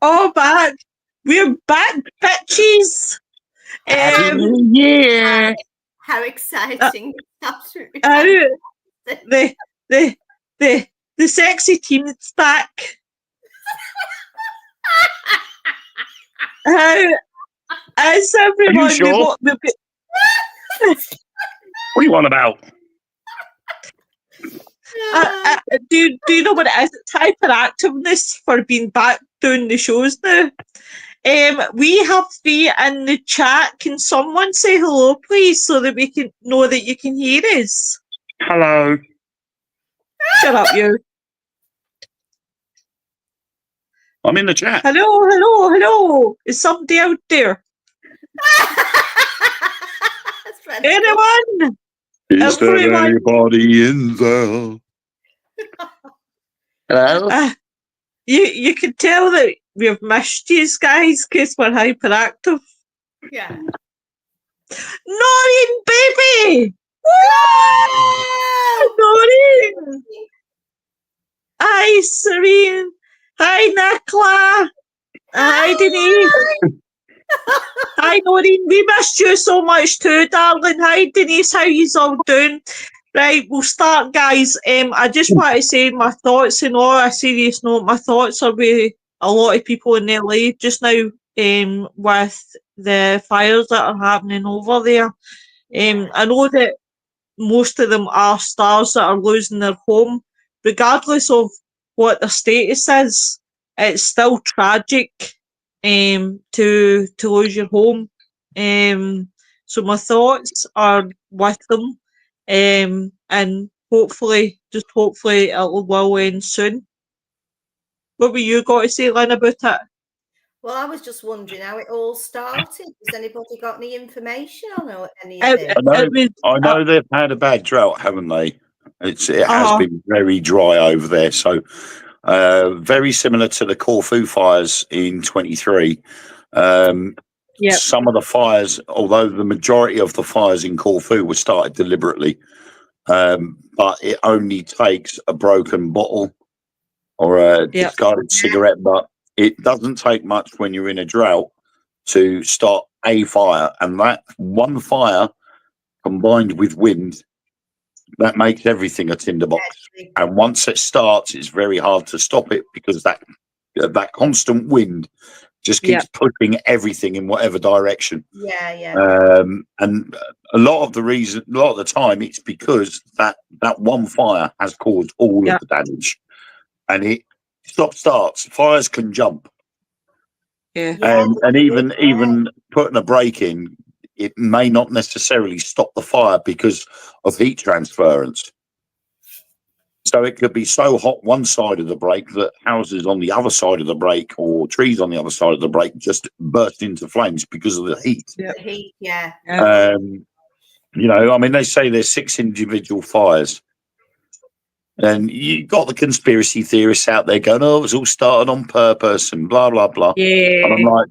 all back. We're back, bitches. Happy New Year! How exciting! Absolutely. The sexy team is back. How is everyone? Are you sure? We've got, What do you want about? do you know what it is? It's hyperactiveness for being back doing the shows now. We have 3 in the chat. Can someone say hello, please, so that we can know that you can hear us? Hello. Shut up, you. I'm in the chat. Hello. Is somebody out there? Anyone? Is there anybody in there? Hello? You can tell that we've missed you guys because we're hyperactive. Yeah. Noreen, baby! Woo! Noreen! Hi, Serene. Hi, Nicola. Hi, Denise. Hi, Noreen. We missed you so much too, darling. Hi, Denise. How yous all doing? Right, we'll start, guys. I just want to say my thoughts, on a serious note, my thoughts are with a lot of people in LA just now with the fires that are happening over there. I know that most of them are stars that are losing their home. Regardless of what their status is, it's still tragic to lose your home. So my thoughts are with them. And hopefully it'll end soon. What were you got to say, Lynn, about it? Well, I was just wondering how it all started. Has anybody got any information on any of this? I know they've had a bad drought, haven't they? It has been very dry over there. So very similar to the Corfu fires in 23. Some of the fires, although the majority of the fires in Corfu were started deliberately, but it only takes a broken bottle or a discarded cigarette butt. It doesn't take much when you're in a drought to start a fire, and that one fire combined with wind, that makes everything a tinderbox. And once it starts, it's very hard to stop it because that constant wind just keeps pushing everything in whatever direction. And a lot of the time, it's because that one fire has caused all of the damage, and it starts. Fires can jump, and even putting a brake in, it may not necessarily stop the fire because of heat transference. So it could be so hot one side of the brake that houses on the other side of the brake or trees on the other side of the brake just burst into flames because of the heat. The heat, I mean, they say there's 6 individual fires. And you got the conspiracy theorists out there going, "Oh, it was all started on purpose," and blah blah blah. And I'm like,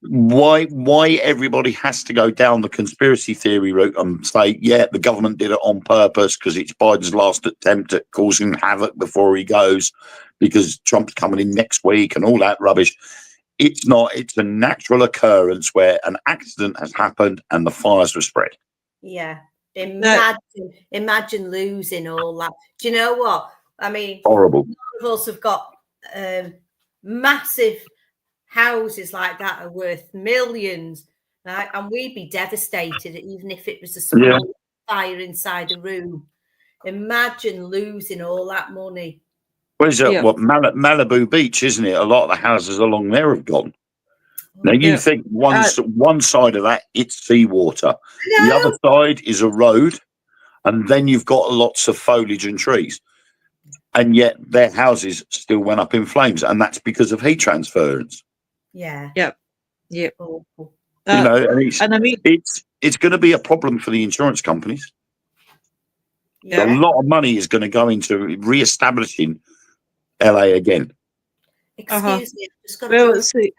why everybody has to go down the conspiracy theory route and say, the government did it on purpose because it's Biden's last attempt at causing havoc before he goes, because Trump's coming in next week and all that rubbish. It's not. It's a natural occurrence where an accident has happened and the fires were spread. Yeah. Imagine losing all that. Do you know what? I mean, horrible. None of us have got massive houses like that are worth millions, right? And we'd be devastated even if it was a small fire inside a room. Imagine losing all that money. What is it? What Malibu Beach, isn't it? A lot of the houses along there have gone. Now you think one side of that, it's seawater. The other side is a road, and then you've got lots of foliage and trees. And yet their houses still went up in flames, and that's because of heat transference. Yeah. Yep. Awful. It's going to be a problem for the insurance companies. A lot of money is going to go into re-establishing LA again. Excuse me, I've just got to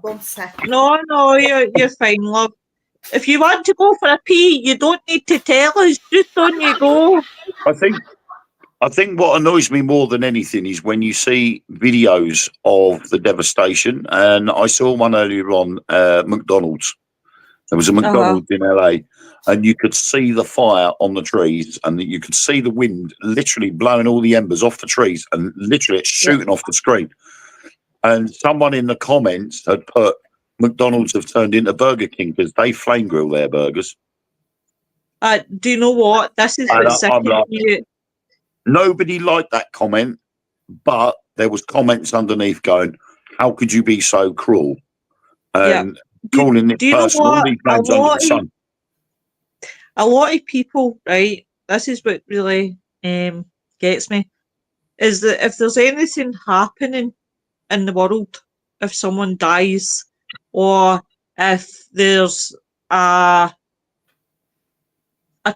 1 second. No, you're fine, love. If you want to go for a pee, you don't need to tell us. Just on you go. I think I think what annoys me more than anything is when you see videos of the devastation, and I saw one earlier on McDonald's. There was a McDonald's in LA, and you could see the fire on the trees, and you could see the wind literally blowing all the embers off the trees, and literally it's shooting off the screen. And someone in the comments had put, McDonald's have turned into Burger King because they flame grill their burgers. Do you know what? This is And what's I'm sick like, of you. nobody liked that comment, but there was comments underneath going, how could you be so cruel? And calling it do you know personal, all what? these names under the sun. A lot of people, right? This is what really gets me, is that if there's anything happening in the world, if someone dies, or if there's a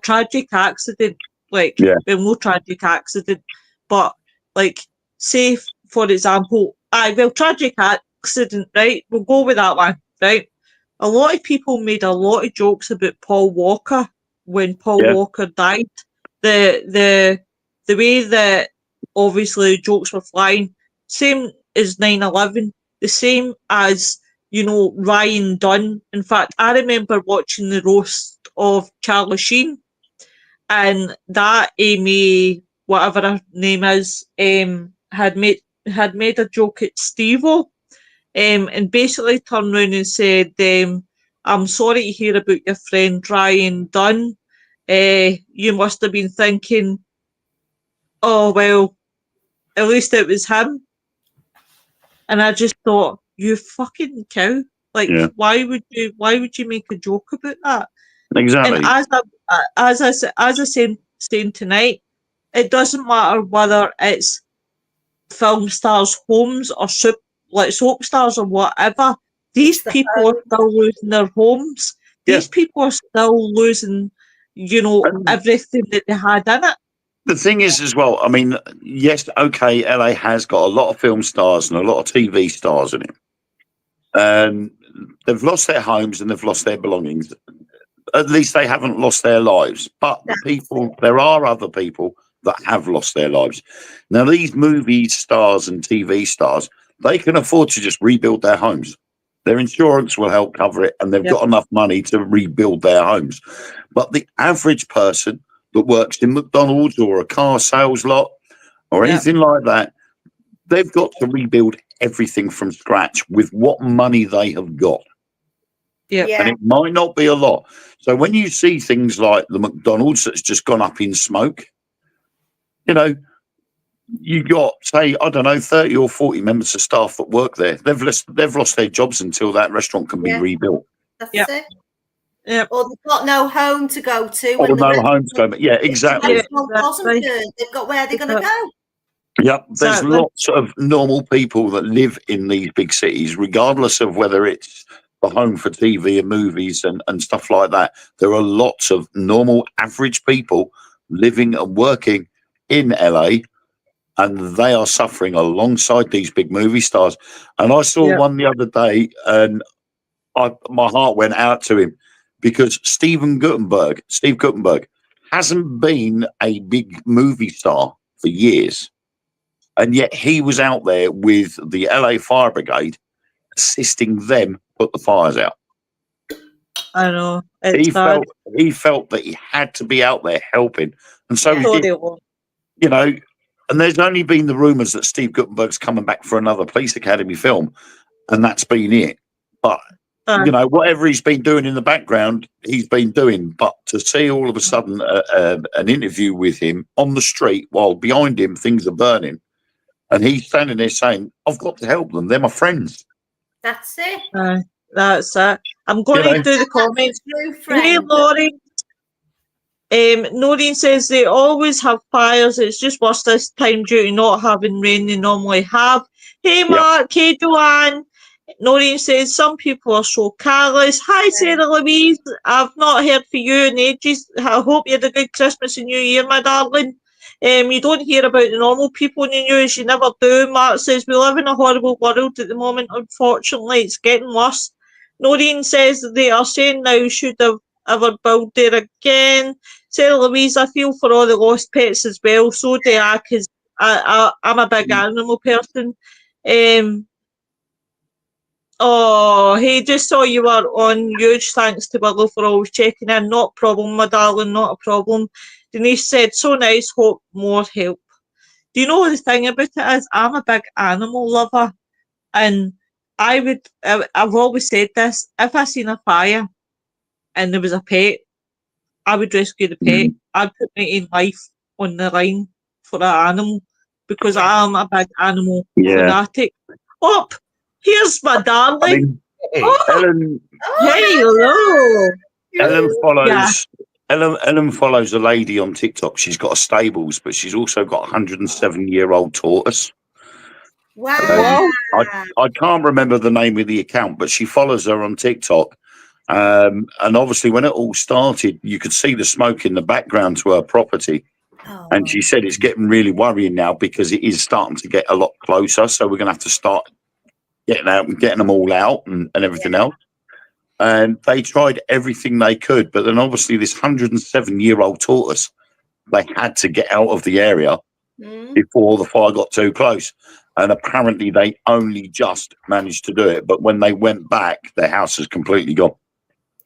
tragic accident, like well, no tragic accident, but like say for example, tragic accident, right? We'll go with that one, right? A lot of people made a lot of jokes about Paul Walker when Paul Walker died. The way that obviously jokes were flying, same as 9/11, the same as, you know, Ryan Dunn. In fact, I remember watching the roast of Charlie Sheen, and that Amy, whatever her name is, had made a joke at Steve-O, and basically turned around and said, I'm sorry to hear about your friend Ryan Dunn. You must have been thinking, oh well, at least it was him. And I just thought, you fucking cow. Like, why would you make a joke about that? Exactly. And as I said saying tonight, it doesn't matter whether it's film stars' homes or soap stars or whatever. These people are still losing their homes. These people are still losing, you know, everything that they had in it. The thing is, as well, I mean, yes, okay, LA has got a lot of film stars and a lot of TV stars in it. They've lost their homes and they've lost their belongings. At least they haven't lost their lives. But there are other people that have lost their lives. Now, these movie stars and TV stars, they can afford to just rebuild their homes. Their insurance will help cover it, and they've got enough money to rebuild their homes. But the average person that works in McDonald's or a car sales lot or anything like that, they've got to rebuild everything from scratch with what money they have got. And it might not be a lot. So when you see things like the McDonald's that's just gone up in smoke, you know, you got, say, I don't know, 30 or 40 members of staff that work there. They've lost their jobs until that restaurant can be rebuilt. That's it. Yeah. Or they've got no home to go to. Or no home to go. Yeah, exactly. They've got where they're going to go. Yep, there's lots of normal people that live in these big cities, regardless of whether it's the home for TV and movies and stuff like that. There are lots of normal, average people living and working in LA, and they are suffering alongside these big movie stars. And I saw one the other day, and my heart went out to him because Steve Guttenberg hasn't been a big movie star for years. And yet he was out there with the LA Fire Brigade, assisting them put the fires out. I know. He felt that he had to be out there helping. And so he did. You know, and there's only been the rumours that Steve Guttenberg's coming back for another Police Academy film, and that's been it. But, you know, whatever he's been doing in the background, he's been doing. But to see all of a sudden an interview with him on the street while behind him things are burning, and he's standing there saying, I've got to help them. They're my friends. That's it. That's it. I'm going to do the comments. Hey, Laurie. Noreen says they always have fires. It's just worse this time due to not having rain they normally have. Hey, Mark. Hey, Joanne. Noreen says some people are so careless. Hi, Sarah Louise. I've not heard from you in ages. I hope you had a good Christmas and New Year, my darling. You don't hear about the normal people in the news. You never do. Mark says we live in a horrible world at the moment. Unfortunately, it's getting worse. Noreen says they are saying now should have ever build there again. Sarah Louise, I feel for all the lost pets as well. So do I, because I'm a big animal person. Oh, hey, just saw you were on. Huge thanks to Willow for always checking in. Not a problem, my darling, not a problem. Denise said, so nice, hope more help. Do you know the thing about it is, I'm a big animal lover, and I've always said this, if I seen a fire and there was a pet, I would rescue the pet. I'd put my own life on the line for an animal, because I am a big animal fanatic. Oh, here's my darling. I mean, Oh, Ellen, hello. Ellen follows a lady on TikTok. She's got a stables, but she's also got a 107-year-old tortoise. Wow. I can't remember the name of the account, but she follows her on TikTok. And obviously, when it all started, you could see the smoke in the background to her property. Oh. And she said it's getting really worrying now because it is starting to get a lot closer. So we're going to have to start getting out and getting them all out and everything else. And they tried everything they could. But then obviously this 107-year-old tortoise, they had to get out of the area before the fire got too close. And apparently they only just managed to do it. But when they went back, their house is completely gone.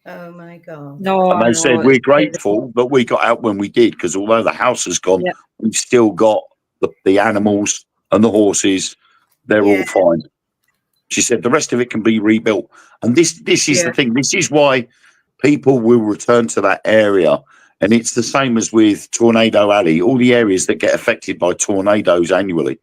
Oh, my God. No, and they said, we're grateful that we got out when we did, because although the house has gone, we've still got the animals and the horses. They're all fine. She said the rest of it can be rebuilt. And this is the thing. This is why people will return to that area. And it's the same as with Tornado Alley. All the areas that get affected by tornadoes annually,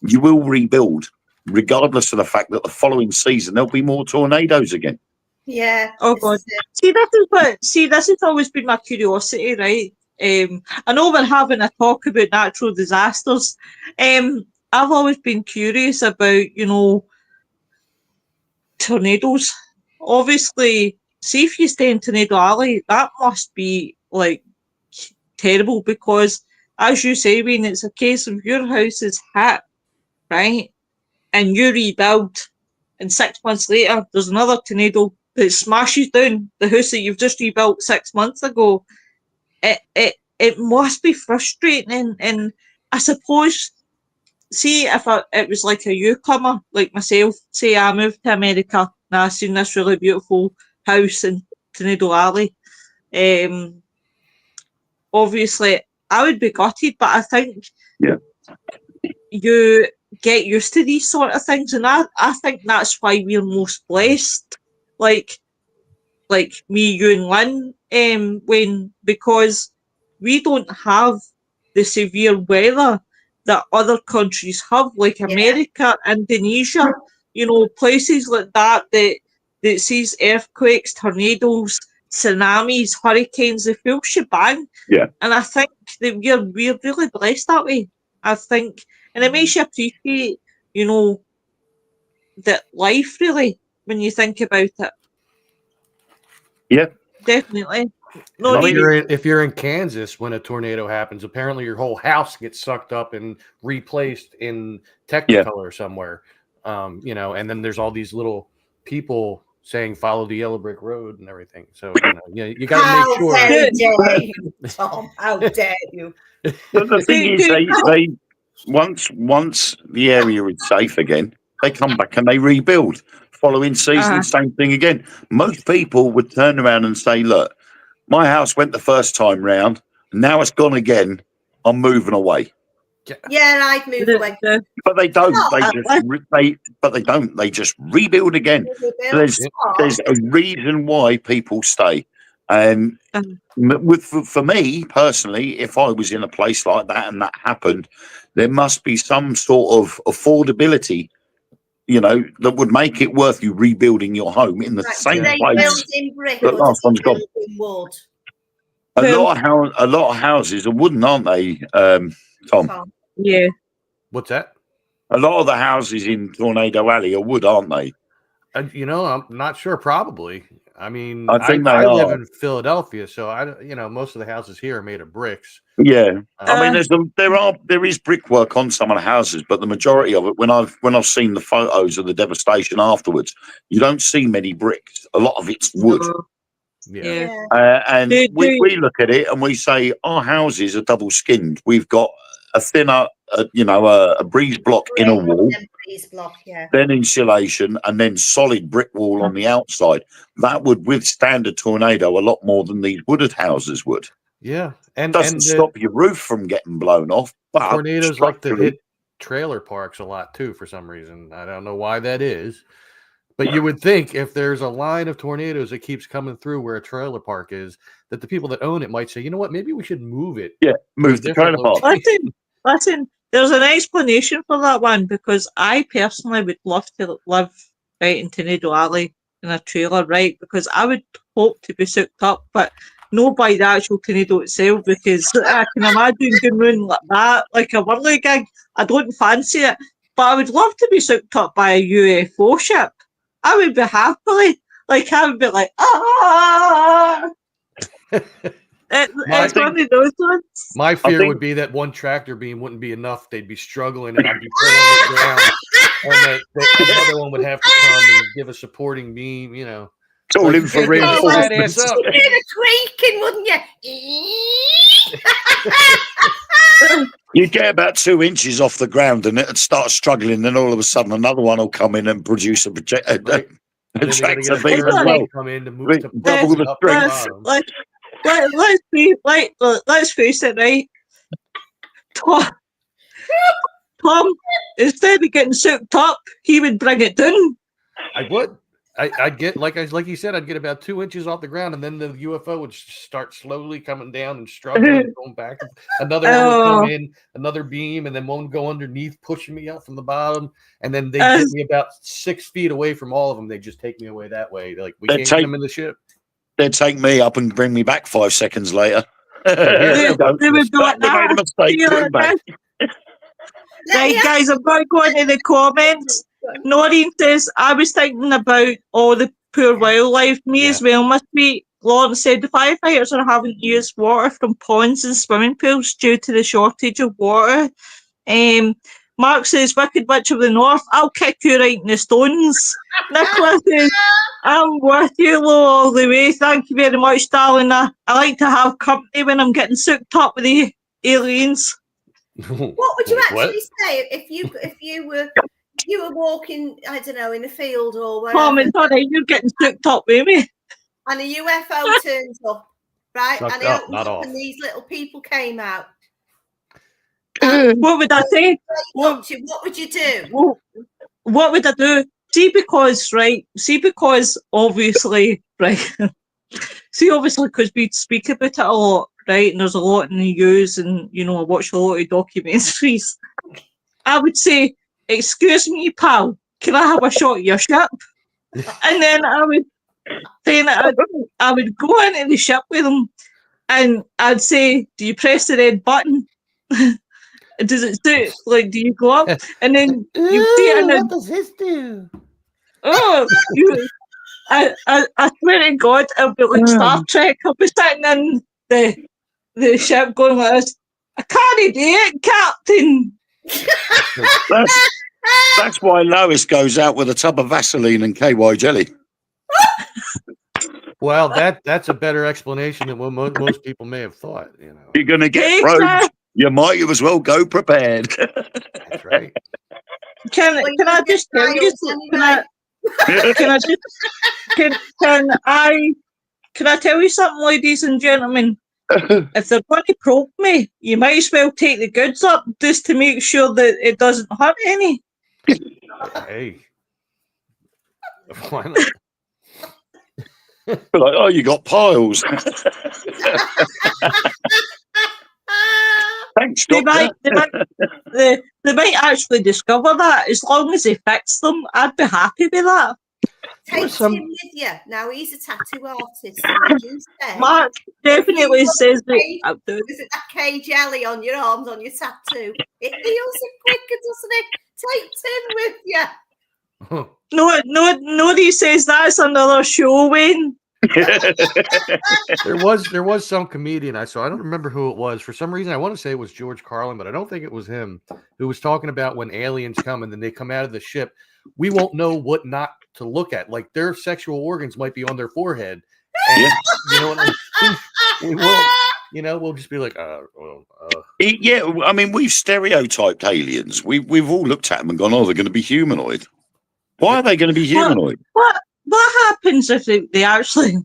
you will rebuild, regardless of the fact that the following season there'll be more tornadoes again. Yeah. Oh God. This has always been my curiosity, right? I know we're having a talk about natural disasters. I've always been curious about, tornadoes. Obviously, see if you stay in Tornado Alley, that must be like terrible, because as you say, when it's a case of your house is hit, right, and you rebuild, and 6 months later there's another tornado that smashes down the house that you've just rebuilt 6 months ago. It must be frustrating, and I suppose, see if it was like a newcomer like myself, say I moved to America and I seen this really beautiful house in Tornado Alley, obviously I would be gutted, but I think you get used to these sort of things, and I think that's why we're most blessed, like me, you and Lynn, because we don't have the severe weather that other countries have, like America, Indonesia, places like that sees earthquakes, tornadoes, tsunamis, hurricanes, the full shebang. Yeah. And I think that we're really blessed that way. I think, and it makes you appreciate, that life, really, when you think about it. Yeah, definitely. If you're in Kansas when a tornado happens, apparently your whole house gets sucked up and replaced in Technicolor somewhere. And then there's all these little people saying follow the yellow brick road and everything. So you got to make sure. How dare you, Tom? How dare you? But the thing is, they once the area is safe again, they come back and they rebuild. Following season, same thing again. Most people would turn around and say, look, my house went the first time round, now it's gone again, I'm moving away. Yeah, I'd move away. But they don't. They don't. They just rebuild again. There's a reason why people stay. And for me personally, if I was in a place like that and that happened, there must be some sort of affordability, that would make it worth you rebuilding your home in the same place. Build in brick that last one's gone. in wood? A lot of houses are wooden, aren't they, Tom? Yeah. What's that? A lot of the houses in Tornado Alley are wood, aren't they? I'm not sure. Probably. I mean, I think I live in Philadelphia, so most of the houses here are made of bricks. Yeah, I mean, there is brickwork on some of the houses, but the majority of it, when I've seen the photos of the devastation afterwards, you don't see many bricks. A lot of it's wood. Yeah. And we look at it and we say our houses are double skinned. We've got a thinner, a breeze block inner wall, Breeze block, yeah. then insulation, and then solid brick wall on the outside. That would withstand a tornado a lot more than these wooded houses would. Yeah, And doesn't stop your roof from getting blown off. But tornadoes like to hit trailer parks a lot too for some reason. I don't know why that is. But you would think if there's a line of tornadoes that keeps coming through where a trailer park is, that the people that own it might say, you know what, maybe we should move it. Yeah, move the trailer park. Listen, there's an explanation for that one, because I personally would love to live right in Tornado Alley in a trailer, right? Because I would hope to be soaked up, but not by the actual tornado itself, because I can imagine going round like that, like a whirly gig. I don't fancy it, but I would love to be soaked up by a UFO ship. I would be happily, I would be like, ah! It's one of those ones. My fear would be that one tractor beam wouldn't be enough. They'd be struggling, and I'd be pulling it down, and the other one would have to come and give a supporting beam. You know, it's all in for reinforcement. You'd hear the creaking, wouldn't you? You'd get about 2 inches off the ground, and it'd start struggling. Then all of a sudden, another one will come in and produce a tractor beam as well. Come in to move to double the strength. Let's face it, right? Tom, instead of getting soaked up, he would bring it down. I would. I'd get like you said, I'd get about 2 inches off the ground, and then the UFO would start slowly coming down and struggling, going back. Another one would come in, another beam, and then one would go underneath, pushing me up from the bottom, and then they get me about 6 feet away from all of them. They just take me away that way. Like we can't get them in the ship. They'd take me up and bring me back 5 seconds later. They would be like, made a mistake. Right, guys, I'm going to go into the comments. Noreen says, I was thinking about all the poor wildlife. Me as well, must be. Lawrence said the firefighters are having to use water from ponds and swimming pools due to the shortage of water. Mark says, Wicked Witch of the North, I'll kick you right in the stones. Nicola says, I'm with you, Lo, all the way. Thank you very much, darling. I like to have company when I'm getting soaked up with the aliens. What would you actually say if you were walking, I don't know, in a field or wherever? Tom, it's all right, you're getting soaked up with me. And a UFO turns up, right? Sucked and it up, opens not up off. and these little people came out. What would I say? What would you do? What would I do? See, because obviously, right? Obviously, because we speak about it a lot, right? And there's a lot in the news, and I watch a lot of documentaries. I would say, excuse me, pal, can I have a shot of your ship? And then I would go into the ship with them, and I'd say, do you press the red button? Does it do? Like, do you go up? And then you see it. What does this do? Oh, I swear to God, I'll be like Star Trek. I'll be sitting in the ship going like this. I can't do it, Captain. That's why Lois goes out with a tub of Vaseline and KY jelly. Well, that's a better explanation than what most people may have thought. You're going to get rogued. You might as well go prepared. That's right. Can I just tell you? Can I tell you something, ladies and gentlemen? If they're going to probe me, you might as well take the goods up just to make sure that it doesn't hurt any. Hey, why not? Like, oh, you got piles. Thanks, Doctor. They might actually discover that. As long as they fix them, I'd be happy with that. Take him with you. Now he's a tattoo artist. So Mark definitely says that. Is it that K jelly on your arms, on your tattoo? It heals it quicker, doesn't it? Take Tim with you. Nobody says that's another show, Wayne. There was some comedian I saw. I don't remember who it was. For some reason, I want to say it was George Carlin, but I don't think it was him, who was talking about when aliens come and then they come out of the ship. We won't know what not to look at. Like their sexual organs might be on their forehead, And you know what? We won't. We'll just be like, Yeah, I mean, we've stereotyped aliens. We've all looked at them and gone, oh, they're going to be humanoid. Why are they going to be humanoid? What happens if they actually?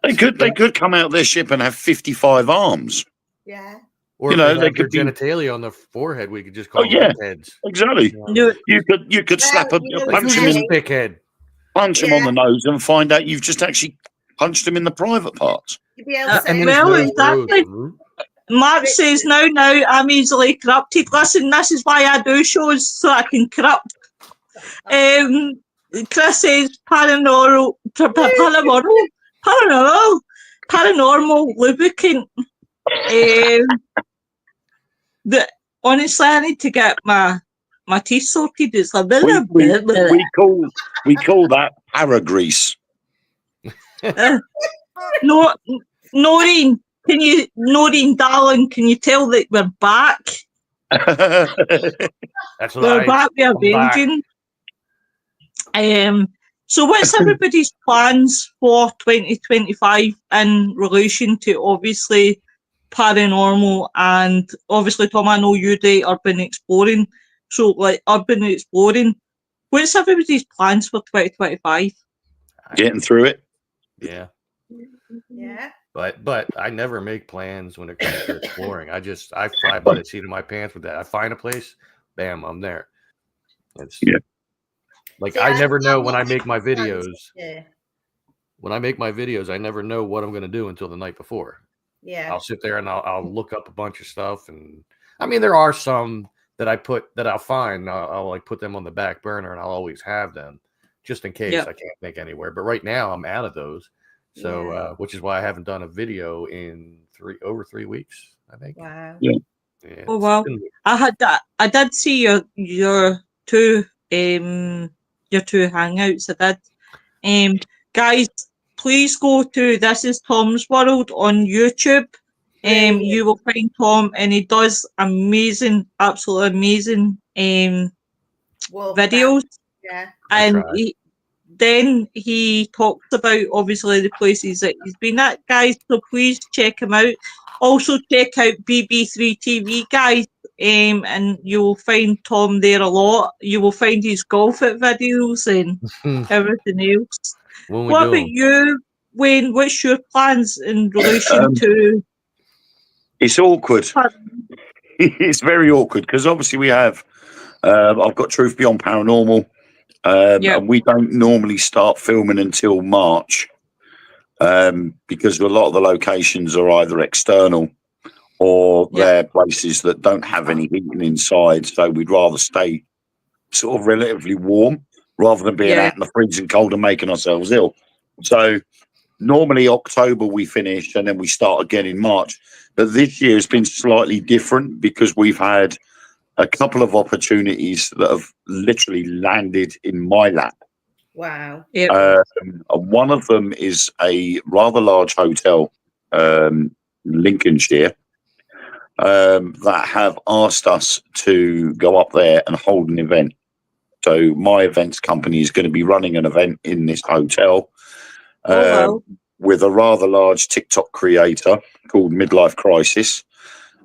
They could come out their ship and have 55 arms. Yeah. Or if they have their genitalia on the forehead, we could just call them heads. Exactly. You could slap punch him in big head. Punch him on the nose and find out you've just actually punched him in the private parts. You'd be able to say, exactly. Mark says, now, I'm easily corrupted. Listen, this is why I do shows, so I can corrupt. Chris says, paranormal lubricant. Honestly, I need to get my teeth sorted. It's a bit. We call that paragrease. Noreen, darling, can you tell that we're back? That's we're back. We're raging. So what's everybody's plans for 2025 in relation to obviously paranormal and obviously, Tom, I know you do urban exploring. So like urban exploring, what's everybody's plans for 2025? Getting through it. Yeah. Yeah. But I never make plans when it comes to exploring. I fly by the seat of my pants with that. I find a place, bam, I'm there. Like I never know when I make my videos. Yeah. When I make my videos, I never know what I'm going to do until the night before. Yeah. I'll sit there and I'll look up a bunch of stuff, and I mean there are some that I'll find. I'll like put them on the back burner, and I'll always have them just in case I can't think anywhere. But right now I'm out of those. So, which is why I haven't done a video in over 3 weeks, I think. Wow. Yeah. Oh wow! I did see your two hangouts. I did. Guys, please go to This Is Tom's World on YouTube. You will find Tom, and he does amazing, absolutely amazing videos. Yeah. And then he talks about obviously the places that he's been at, guys. So please check him out. Also check out BB3 TV, guys, and you'll find Tom there a lot. You will find his golf videos and everything else. What about you, Wayne? What's your plans in relation to? It's awkward. It's very awkward because obviously we have. I've got Truth Beyond Paranormal. And we don't normally start filming until March because a lot of the locations are either external or they're places that don't have any heating inside. So we'd rather stay sort of relatively warm rather than being out in the freezing cold and making ourselves ill. So normally October we finish and then we start again in March. But this year has been slightly different because we've had a couple of opportunities that have literally landed in my lap. Wow. One of them is a rather large hotel, Lincolnshire, that have asked us to go up there and hold an event. So my events company is going to be running an event in this hotel with a rather large TikTok creator called Midlife Crisis.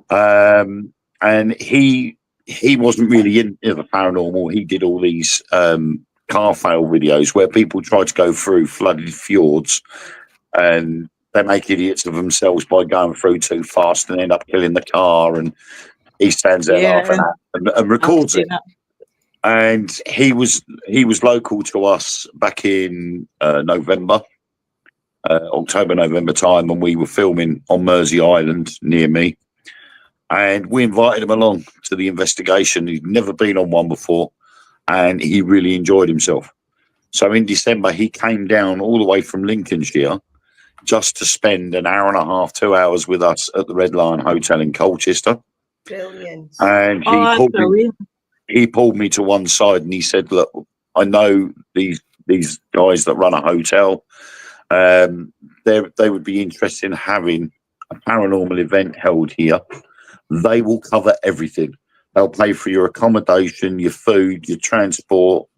And he wasn't really into the paranormal. He did all these car fail videos where people try to go through flooded fjords and they make idiots of themselves by going through too fast and end up killing the car. And he stands there laughing at and records it. And he was local to us back in November, October, November time, and we were filming on Mersey Island near me. And we invited him along to the investigation. He'd never been on one before, and he really enjoyed himself. So in December, he came down all the way from Lincolnshire just to spend an hour and a half, 2 hours with us at the Red Lion Hotel in Colchester. Brilliant. And he pulled me to one side and he said, look, I know these guys that run a hotel. They would be interested in having a paranormal event held here. They will cover everything. They'll pay for your accommodation, your food, your transport,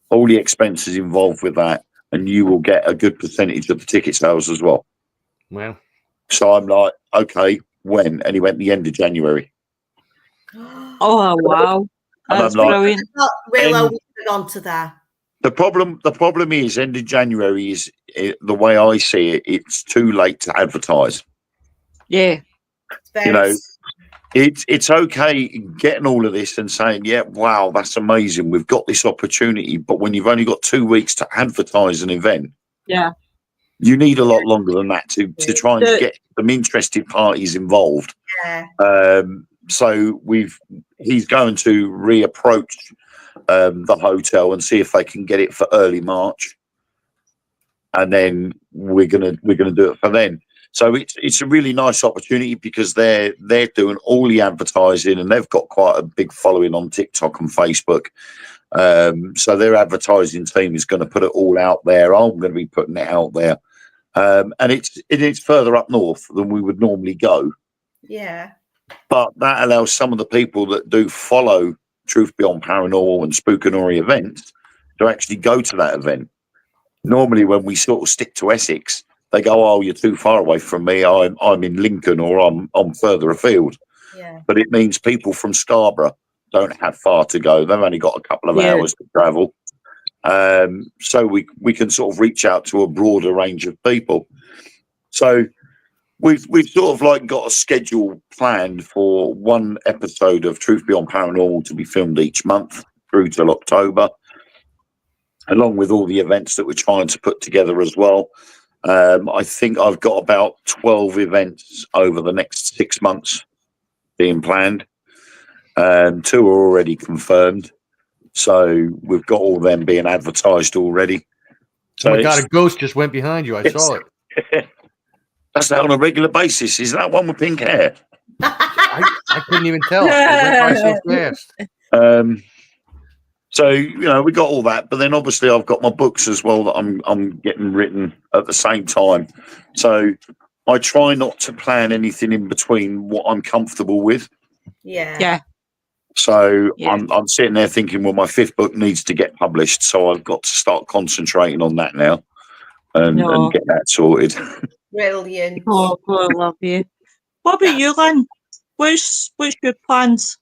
all the expenses involved with that. and you will get a good percentage of the ticket sales as well. Well, So I'm like, okay, when? And he went the end of January. Oh wow, And that's I'm like, brilliant. Willow And- will get onto that. The problem is end of January is the way I see it. It's too late to advertise. Yeah, It's very You know, it's okay getting all of this and saying, yeah, wow, that's amazing. We've got this opportunity. But when you've only got 2 weeks to advertise an event, yeah. you need a lot longer than that to try and The- get some interested parties involved. yeah. So he's going to reapproach the hotel and see if they can get it for early March, and then we're gonna do it for then. So it's a really nice opportunity because they're doing all the advertising and they've got quite a big following on TikTok and Facebook. So their advertising team is going to put it all out there. I'm going to be putting it out there, and it's further up north than we would normally go. Yeah. But that allows some of the people that do follow Truth Beyond Paranormal and Spookanori events to actually go to that event. Normally, when we sort of stick to Essex, they go, "Oh, you're too far away from me. I'm in Lincoln, or I'm further afield." Yeah. But it means people from Scarborough don't have far to go. They've only got a couple of hours to travel. So we can sort of reach out to a broader range of people. So we've sort of like got a schedule planned for one episode of Truth Beyond Paranormal to be filmed each month through till October, along with all the events that we're trying to put together as well. I think I've got about 12 events over the next 6 months being planned. 2 are already confirmed. So we've got all them being advertised already. So oh my God, a ghost just went behind you. I saw it. That's that on a regular basis. Is that one with pink hair? I couldn't even tell. It went by so fast. So we got all that, but then obviously I've got my books as well that I'm getting written at the same time. So I try not to plan anything in between what I'm comfortable with. Yeah. yeah. So Yeah. I'm sitting there thinking, well, my 5th book needs to get published, so I've got to start concentrating on that now and get that sorted. Brilliant. Oh, God, I love you. What about you, Lynn? What's your plans?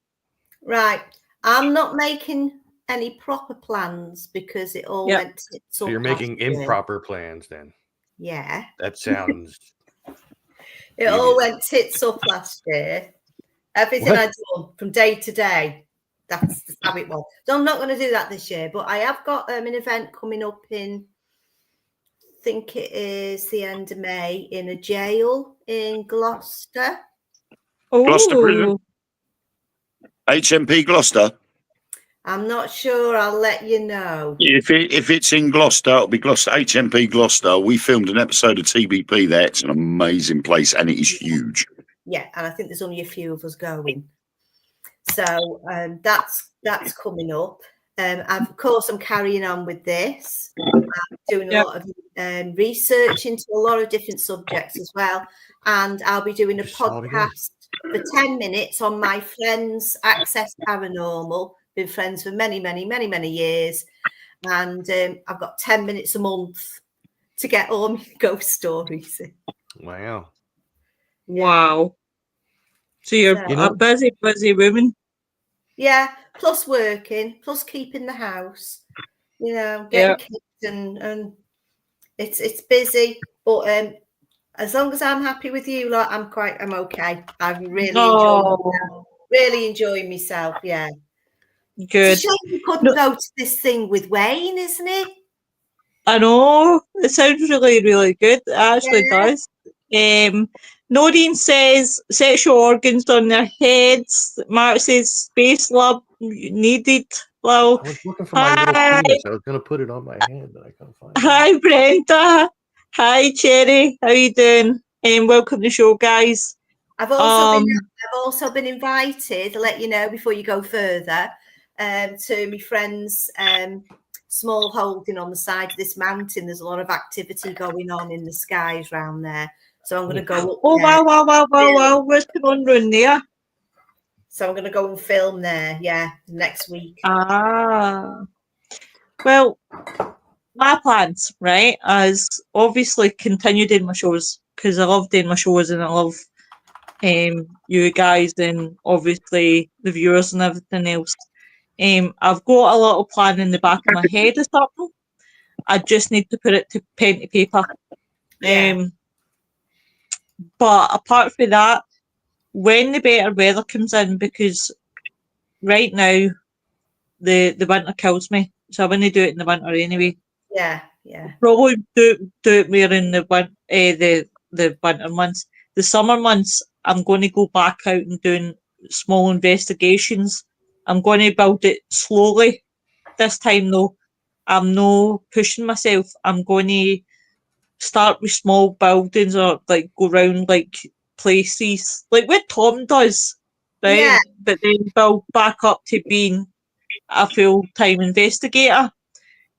Right. I'm not making any proper plans because it all Yep. went tits So up you're making last year. improper plans then. Yeah. That sounds It all devious. went tits up last year. Everything What? I done from day to day. That's how it was. So I'm not going to do that this year, but I have got an event coming up in, I think it is the end of May, in a jail in Gloucester. Gloucester Prison? Oh, HMP Gloucester. I'm not sure. I'll let you know. If it's in Gloucester, it'll be Gloucester, HMP Gloucester. We filmed an episode of TBP there. It's an amazing place and it is huge. Yeah, and I think there's only a few of us going. So that's coming up. Of course, I'm carrying on with this. I'm doing a lot of research into a lot of different subjects as well. And I'll be doing a podcast for 10 minutes on my friends, Access Paranormal. Been friends for many, many, many, many years. And I've got 10 minutes a month to get all my ghost stories in. Wow. wow. So you're a busy, busy woman. Yeah, plus working, plus keeping the house, getting kids and it's busy. But as long as I'm happy with you, like I'm okay. I'm really enjoying myself. Yeah. Good. It's a shame you couldn't go to this thing with Wayne, isn't it? I know. It sounds really, really good. It actually does. Noreen says sexual organs on their heads. Mark says space love needed. Well, I was looking for my little penis. I was going to put it on my head, but I can't find it. Hi, Brenda. Hi, Cherry. How you doing? And welcome to the show, guys. I've also been invited, to let you know before you go further, to my friend's small holding on the side of this mountain. There's a lot of activity going on in the skies around there. So I'm going to go up there. Wow. What's going on round there? So I'm going to go and film there, next week. Ah. Well, my plans, right, is obviously continue doing my shows because I love doing my shows and I love you guys and obviously the viewers and everything else. I've got a little plan in the back of my head or something. I just need to put it to pen to paper. Yeah. But apart from that, when the better weather comes in, because right now the winter kills me, so I wouldn't do it in the winter anyway. Yeah. Probably do it more in the winter months. The summer months, I'm going to go back out and doing small investigations. I'm going to build it slowly. This time though, I'm no pushing myself. I'm going to start with small buildings or like go around like places like what Tom does, right? Yeah. But then build back up to being a full-time investigator.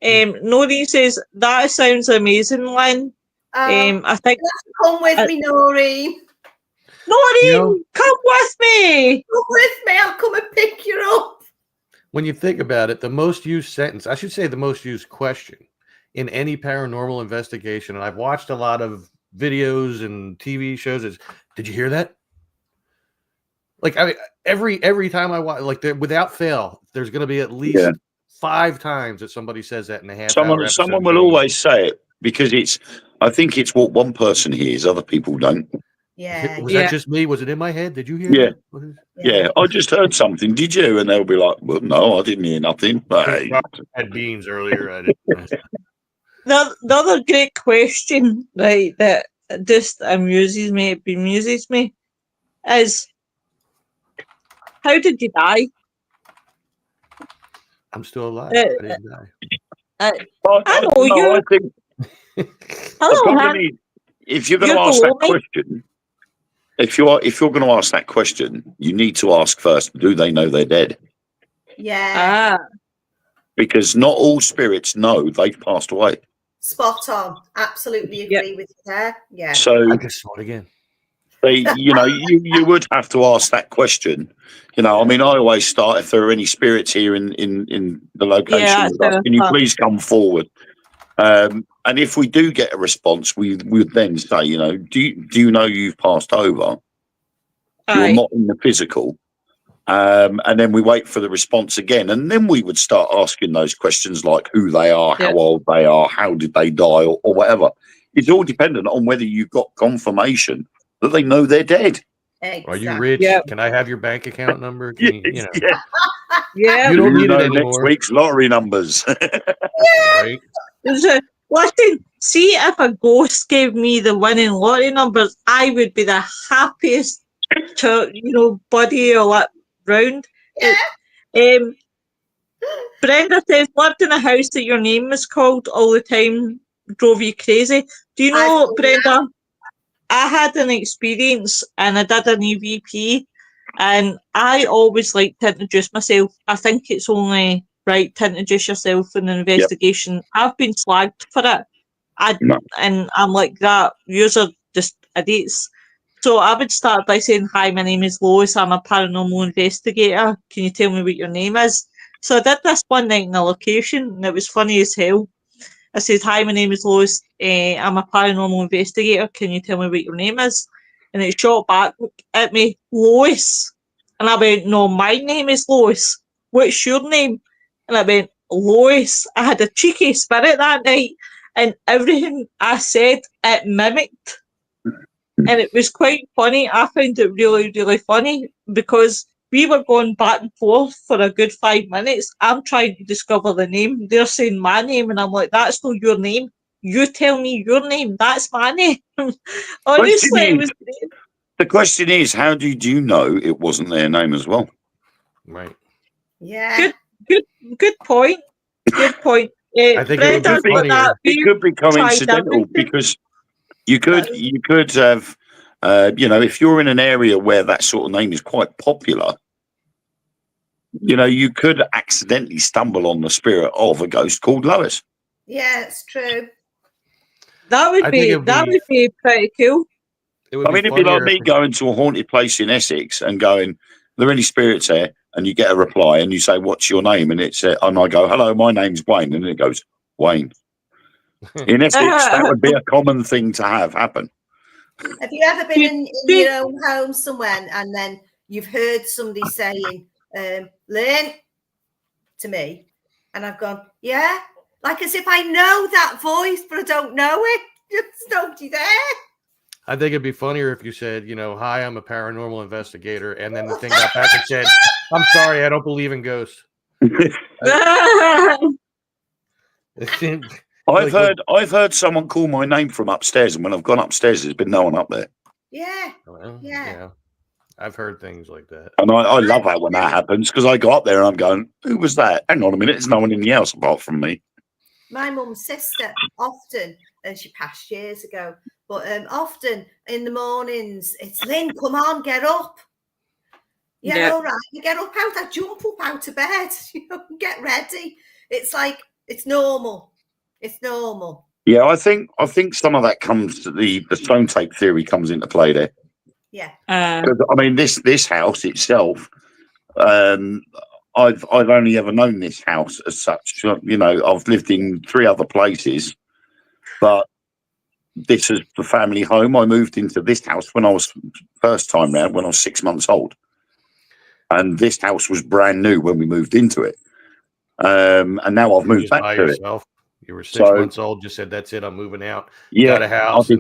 Noreen says that sounds amazing, Lynn. I think Come with me, Noreen. Noreen, come with me. Come with me. I'll come and pick you up. When you think about it, the most used sentence, I should say the most used question in any paranormal investigation, and I've watched a lot of videos and TV shows, is, did you hear that? Like, I mean, every time I watch, like, without fail, there's going to be at least 5 times that somebody says that in a half hour episode. Someone will always say it because I think it's what one person hears, other people don't. Yeah. Was that just me? Was it in my head? Did you hear that? Yeah, I just heard something. Did you? And they'll be like, well, no, I didn't hear nothing. But I had beans earlier. I didn't. The other great question, right, that just bemuses me is, how did you die? I'm still alive. I didn't die. I know you. I think Hello, if you're going to ask that question, if you're going to ask that question, you need to ask first: do they know they're dead? Yeah. Because not all spirits know they've passed away. Spot on. Absolutely agree with you there. Yeah. So I just saw it again. You would have to ask that question. I mean, I always start, if there are any spirits here in the location, can you please come forward? And if we do get a response, we would then say, do you know you've passed over? You're not in the physical. And then we wait for the response again. And then we would start asking those questions like who they are, how old they are, how did they die, or whatever. It's all dependent on whether you've got confirmation that they know they're dead. Exactly. Are you rich? Can I have your bank account number? Yeah. You don't need it anymore. Next week's lottery numbers. Right? Listen, see if a ghost gave me the winning lottery numbers, I would be the happiest buddy all that round. Brenda says, lived in a house that your name was called all the time, drove you crazy. Do you know, Brenda? I had an experience and I did an EVP and I always like to introduce myself. I think it's only right to introduce yourself in an investigation. Yep. I've been slagged for it. And I'm like that. Yous are just idiots. So I would start by saying, hi, my name is Lois. I'm a paranormal investigator. Can you tell me what your name is? So I did this one night in a location and it was funny as hell. I said, hi, my name is Lois. I'm a paranormal investigator. Can you tell me what your name is? And it shot back at me, Lois. And I went, no, my name is Lois. What's your name? And I went, Lois. I had a cheeky spirit that night. And everything I said, it mimicked. And it was quite funny. I found it really, really funny because we were going back and forth for a good 5 minutes. I'm trying to discover the name. They're saying my name, and I'm like, that's not your name. You tell me your name. That's my name. Honestly, it was great. The question is, how did you know it wasn't their name as well? Right. Yeah. Good point. Good point. I think it could be coincidental because you could have, if you're in an area where that sort of name is quite popular, you could accidentally stumble on the spirit of a ghost called Lois. Yeah, it's true. That would be pretty cool. It'd be like me going to a haunted place in Essex and going, are there any spirits there? And you get a reply and you say, what's your name? And and I go, hello, my name's Wayne. And it goes, Wayne. In Essex, that would be a common thing to have happen. Have you ever been in your own home somewhere and then you've heard somebody saying, Lynn, to me, and I've gone, yeah, like as if I know that voice, but I don't know it. Just nobody there. I think it'd be funnier if you said, you know, hi, I'm a paranormal investigator, and then the thing got back and said, I'm sorry, I don't believe in ghosts. I've heard someone call my name from upstairs, and when I've gone upstairs, there's been no one up there. Yeah. Well, yeah. I've heard things like that. And I love that when that happens, because I go up there and I'm going, who was that? Hang on a minute, there's no one in the house apart from me. My mum's sister often, and she passed years ago, but often in the mornings, it's Lynn, come on, get up. Yeah, all right. You get up out, I jump up out of bed, you know, get ready. It's like, it's normal. It's normal. Yeah, I think some of that comes to the stone tape theory comes into play there. Yeah. I mean, this house itself, I've only ever known this house as such. You know, I've lived in 3 other places, but this is the family home. I moved into this house when I was first time round when I was 6 months old, and this house was brand new when we moved into it. And now I've moved back to yourself. You were 6 months old. Just said, "That's it. I'm moving out." Yeah, got a house.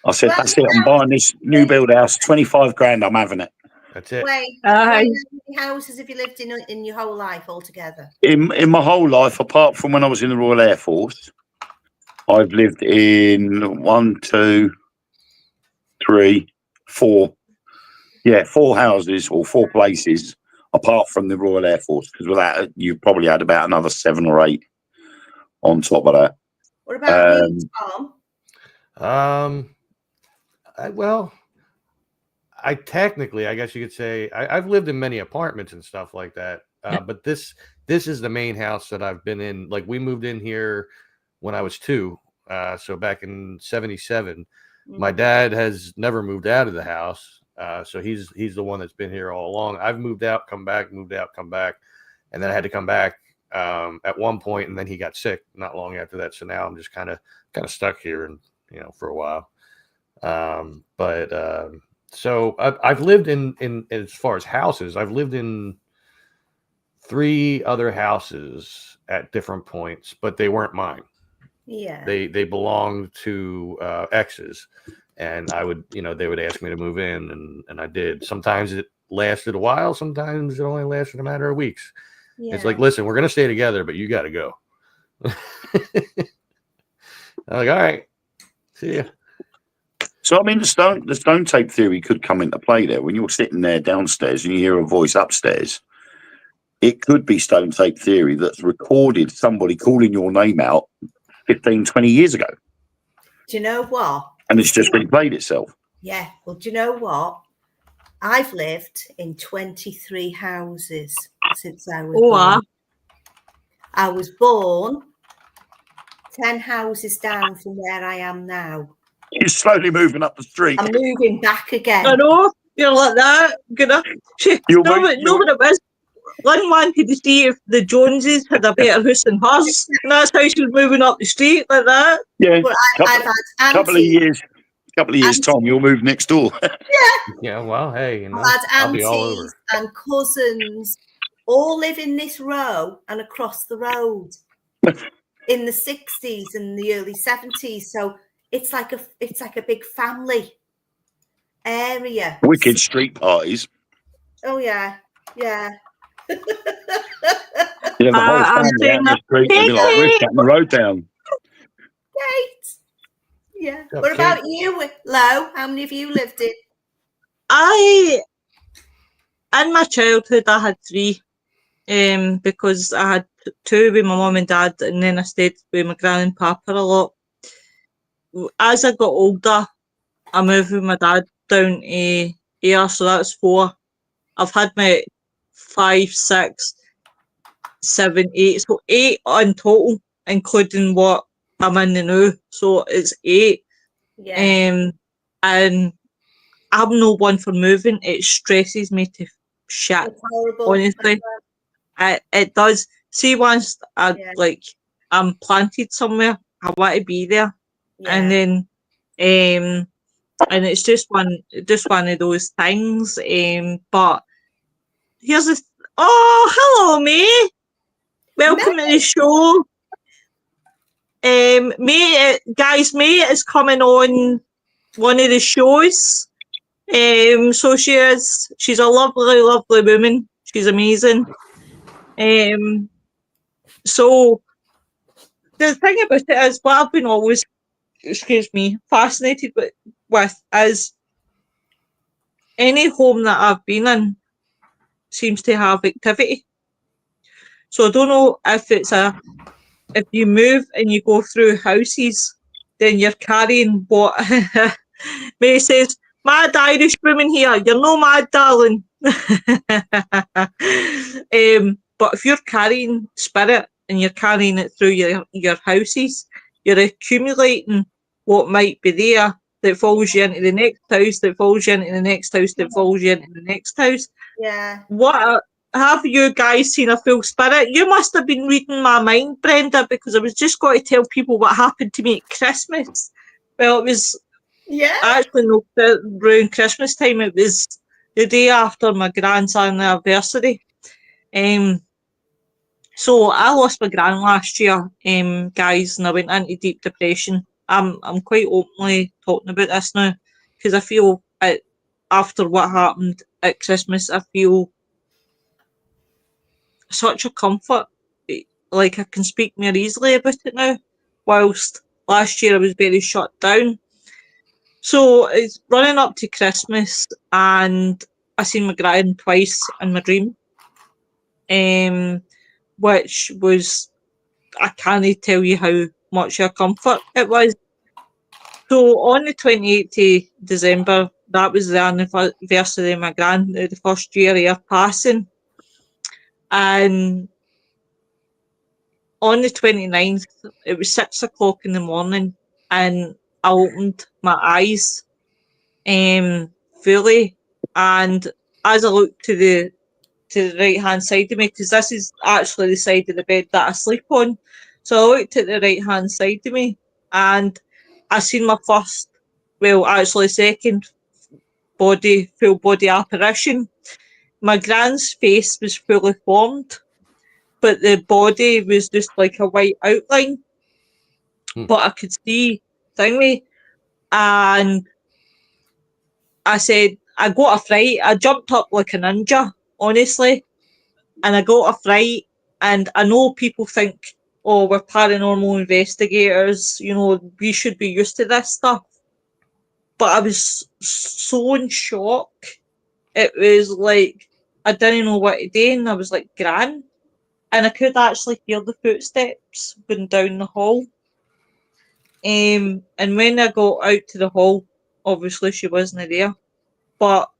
I said, "That's it. I'm buying this new build house. 25 grand. I'm having it." That's it. How many houses have you lived in your whole life altogether? In my whole life, apart from when I was in the Royal Air Force, I've lived in 1, 2, 3, 4. Yeah, 4 houses or 4 places, apart from the Royal Air Force, because without it, you probably had about another 7 or 8 on top of that. What about you, Tom? I technically, I guess you could say, I've lived in many apartments and stuff like that. But this is the main house that I've been in. Like, we moved in here when I was 2, so back in '77. My dad has never moved out of the house, so he's the one that's been here all along. I've moved out, come back, moved out, come back, and then I had to come back at one point, and then he got sick not long after that. So now I'm just kind of stuck here, and for a while. So I've lived in as far as houses, I've lived in 3 other houses at different points, but they weren't mine. Yeah, they belonged to exes, and I would, they would ask me to move in, and I did. Sometimes it lasted a while, sometimes it only lasted a matter of weeks. Yeah. It's like, listen, we're gonna stay together, but you got to go. I'm like, all right, see ya. So I mean, the stone tape theory could come into play there. When you're sitting there downstairs and you hear a voice upstairs, it could be stone tape theory that's recorded somebody calling your name out 15, 20 years ago. Do you know what? And it's just replayed itself. Yeah. Well, do you know what? I've lived in 23 houses since I was born. I was born 10 houses down from where I am now. You're slowly moving up the street. I'm moving back again. I know. You're like that. Nobody it was. Lynn wanted to see if the Joneses had a better house than hers. And that's how she was moving up the street like that. Yeah. Well, I've had couple of years, Tom, you'll move next door. Yeah, well, hey, I've had aunties and cousins all live in this row and across the road in the 60s and the early 70s. So it's like a big family area. Wicked street parties. Oh yeah. Yeah, the whole family out the street will be like, we're shutting the road down. Great. Yeah. What about you, Lo? How many of you lived in? In my childhood, I had 3, because I had 2 with my mum and dad, and then I stayed with my gran and papa a lot. As I got older, I moved with my dad down to here, so that's 4. I've had my 5, 6, 7, 8, so 8 in total, including what I'm in the now. So it's 8. Yeah. And I'm no one for moving. It stresses me to shit. It's horrible. Honestly, it does. See, once I'm planted somewhere, I want to be there. Yeah. And then and it's just one of those things. But here's this. Oh, hello, May. Welcome to the show. May is coming on one of the shows. So she's a lovely, lovely woman. She's amazing. So the thing about it is, what I've been always, fascinated with is any home that I've been in seems to have activity. So I don't know if you move and you go through houses, then you're carrying what May says, mad Irish woman here, you're no mad, darling. But if you're carrying spirit and you're carrying it through your houses, you're accumulating what might be there that follows you into the next house, that follows you into the next house, that follows you into the next house. Yeah. Have you guys seen a full spirit? You must have been reading my mind, Brenda, because I was just going to tell people what happened to me at Christmas. Well, it was actually no, around Christmas time. It was the day after my grandson's anniversary. So I lost my gran last year, guys, and I went into deep depression. I'm quite openly talking about this now because I feel after what happened at Christmas, I feel such a comfort. Like I can speak more easily about it now, whilst last year I was very shut down. So it's running up to Christmas, and I seen my gran twice in my dream, which was, I can't tell you how much a comfort it was. So on the 28th of December, that was the anniversary of my gran, the first year of her passing. And on the 29th, it was 6 o'clock in the morning, and I opened my eyes fully. And as I looked to the right hand side of me, because this is actually the side of the bed that I sleep on, so I looked at the right hand side of me, and I seen my first, well, actually second full body apparition. My gran's face was fully formed, but the body was just like a white outline. But I could see thingy, and I said, I got a fright. I jumped up like a ninja, honestly, and I got a fright. And I know people think, oh, we're paranormal investigators, we should be used to this stuff. But I was so in shock. It was like, I didn't know what to do, and I was like, Gran. And I could actually hear the footsteps going down the hall. And when I got out to the hall, obviously she wasn't there. But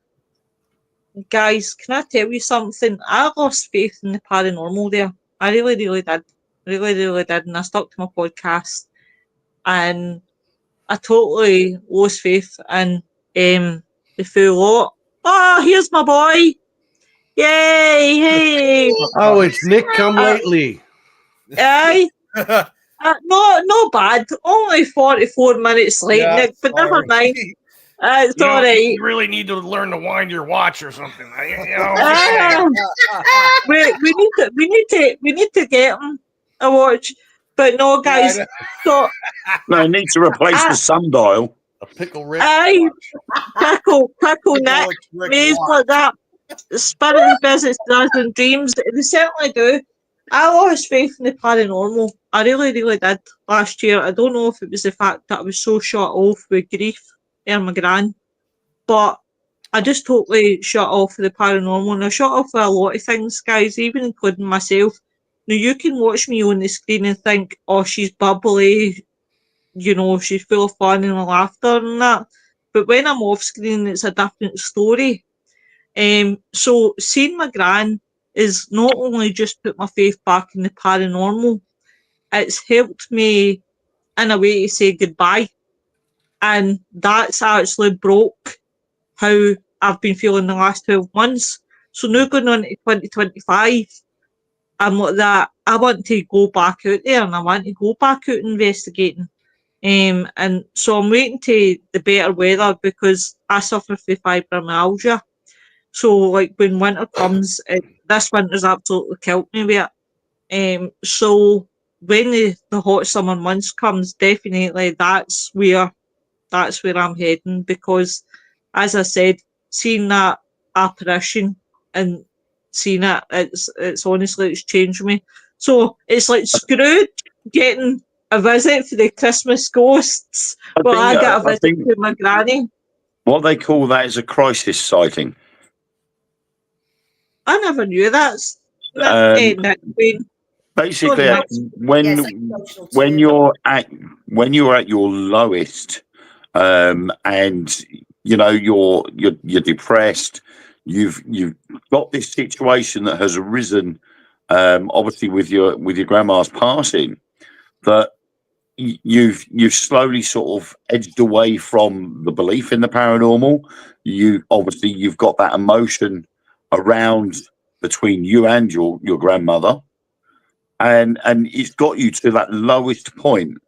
guys, can I tell you something? I lost faith in the paranormal there. I really, really did. Really, really did. And I stuck to my podcast. And I totally lost faith in the full lot. Oh, here's my boy. Yay, hey. Oh, it's Nick come lately. Aye. No bad. Only 44 minutes late, Yeah, Nick, but never mind. It's all right. You really need to learn to wind your watch or something. We need to get him a watch. But no, guys. So No, I need to replace the sundial. A pickle Rick. Aye, pickle Nick. Maze like that. Spirit visits us in dreams. They certainly do. I lost faith in the paranormal. I really, really did last year. I don't know if it was the fact that I was so shut off with grief and my gran, but I just totally shut off with the paranormal, and I shut off with a lot of things, guys, even including myself. Now, you can watch me on the screen and think, oh, she's bubbly, she's full of fun and laughter and that. But when I'm off screen, it's a different story. So seeing my gran is not only just put my faith back in the paranormal, it's helped me in a way to say goodbye. And that's actually broke how I've been feeling the last 12 months. So now going on to 2025, I'm like that. I want to go back out there and I want to go back out investigating. And so I'm waiting to the better weather because I suffer from fibromyalgia. So like when winter comes, this winter's absolutely killed me with it. So when the hot summer months comes, definitely that's where I'm heading because, as I said, seeing that apparition and seeing it's honestly it's changed me. So it's like Scrooge getting a visit for the Christmas ghosts, but I get a visit from my granny. What they call that is a crisis sighting. I never knew that's basically when you're at your lowest, and you know you're depressed, you've got this situation that has arisen, obviously with your grandma's passing, that you've slowly sort of edged away from the belief in the paranormal. You've got that emotion around between you and your grandmother, and it's got you to that lowest point.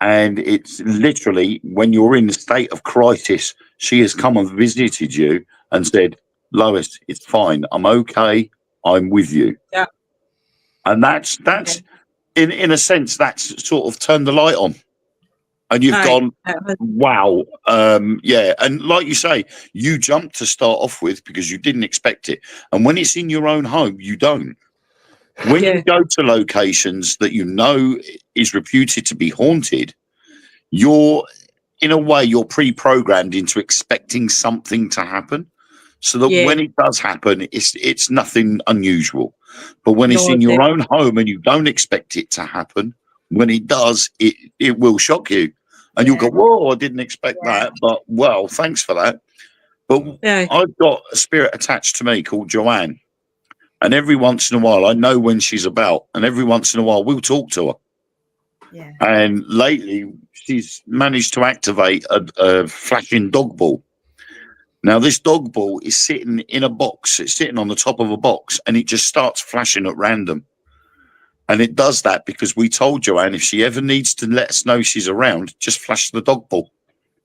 And it's literally when you're in a state of crisis, she has come and visited you and said, Lois, it's fine, I'm okay, I'm with you. Yeah. And that's in a sense, that's sort of turned the light on. And you've gone, wow. Yeah. And like you say, you jumped to start off with because you didn't expect it. And when it's in your own home, you don't. When you go to locations that you know is reputed to be haunted, you're pre-programmed into expecting something to happen. So that when it does happen, it's nothing unusual. But when it's in your own home and you don't expect it to happen, when it does, it will shock you. And you'll go, whoa, I didn't expect that. But, well, thanks for that. But I've got a spirit attached to me called Joanne. And every once in a while, I know when she's about. And every once in a while, we'll talk to her. Yeah. And lately, she's managed to activate a flashing dog ball. Now, this dog ball is sitting in a box. It's sitting on the top of a box. And it just starts flashing at random. And it does that because we told Joanne if she ever needs to let us know she's around, just flash the dog ball.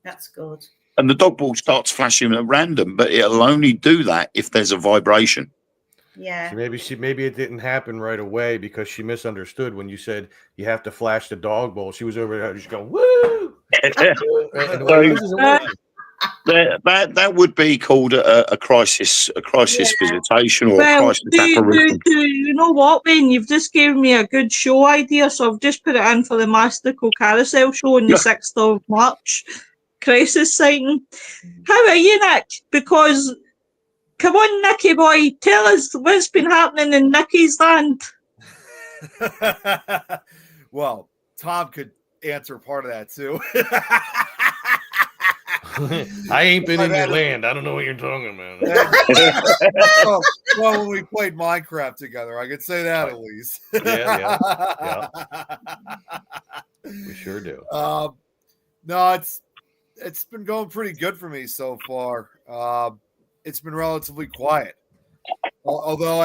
That's good. And the dog ball starts flashing at random, but it'll only do that if there's a vibration. Yeah. So maybe it didn't happen right away because she misunderstood when you said you have to flash the dog bowl. She was over there just going, woo! That would be called a crisis visitation or a crisis apparition. Do you know what, Wayne? You've just given me a good show idea, so I've just put it in for the Mystical Carousel show on the 6th of March. Crisis sighting. How are you, Nick? Because, come on, Nicky boy, tell us what's been happening in Nicky's land. Well, Tom could answer part of that too. I ain't been in your land. I don't know what you're talking about. well, when we played Minecraft together, I could say that at least. Yeah. We sure do. No, it's been going pretty good for me so far. It's been relatively quiet. Although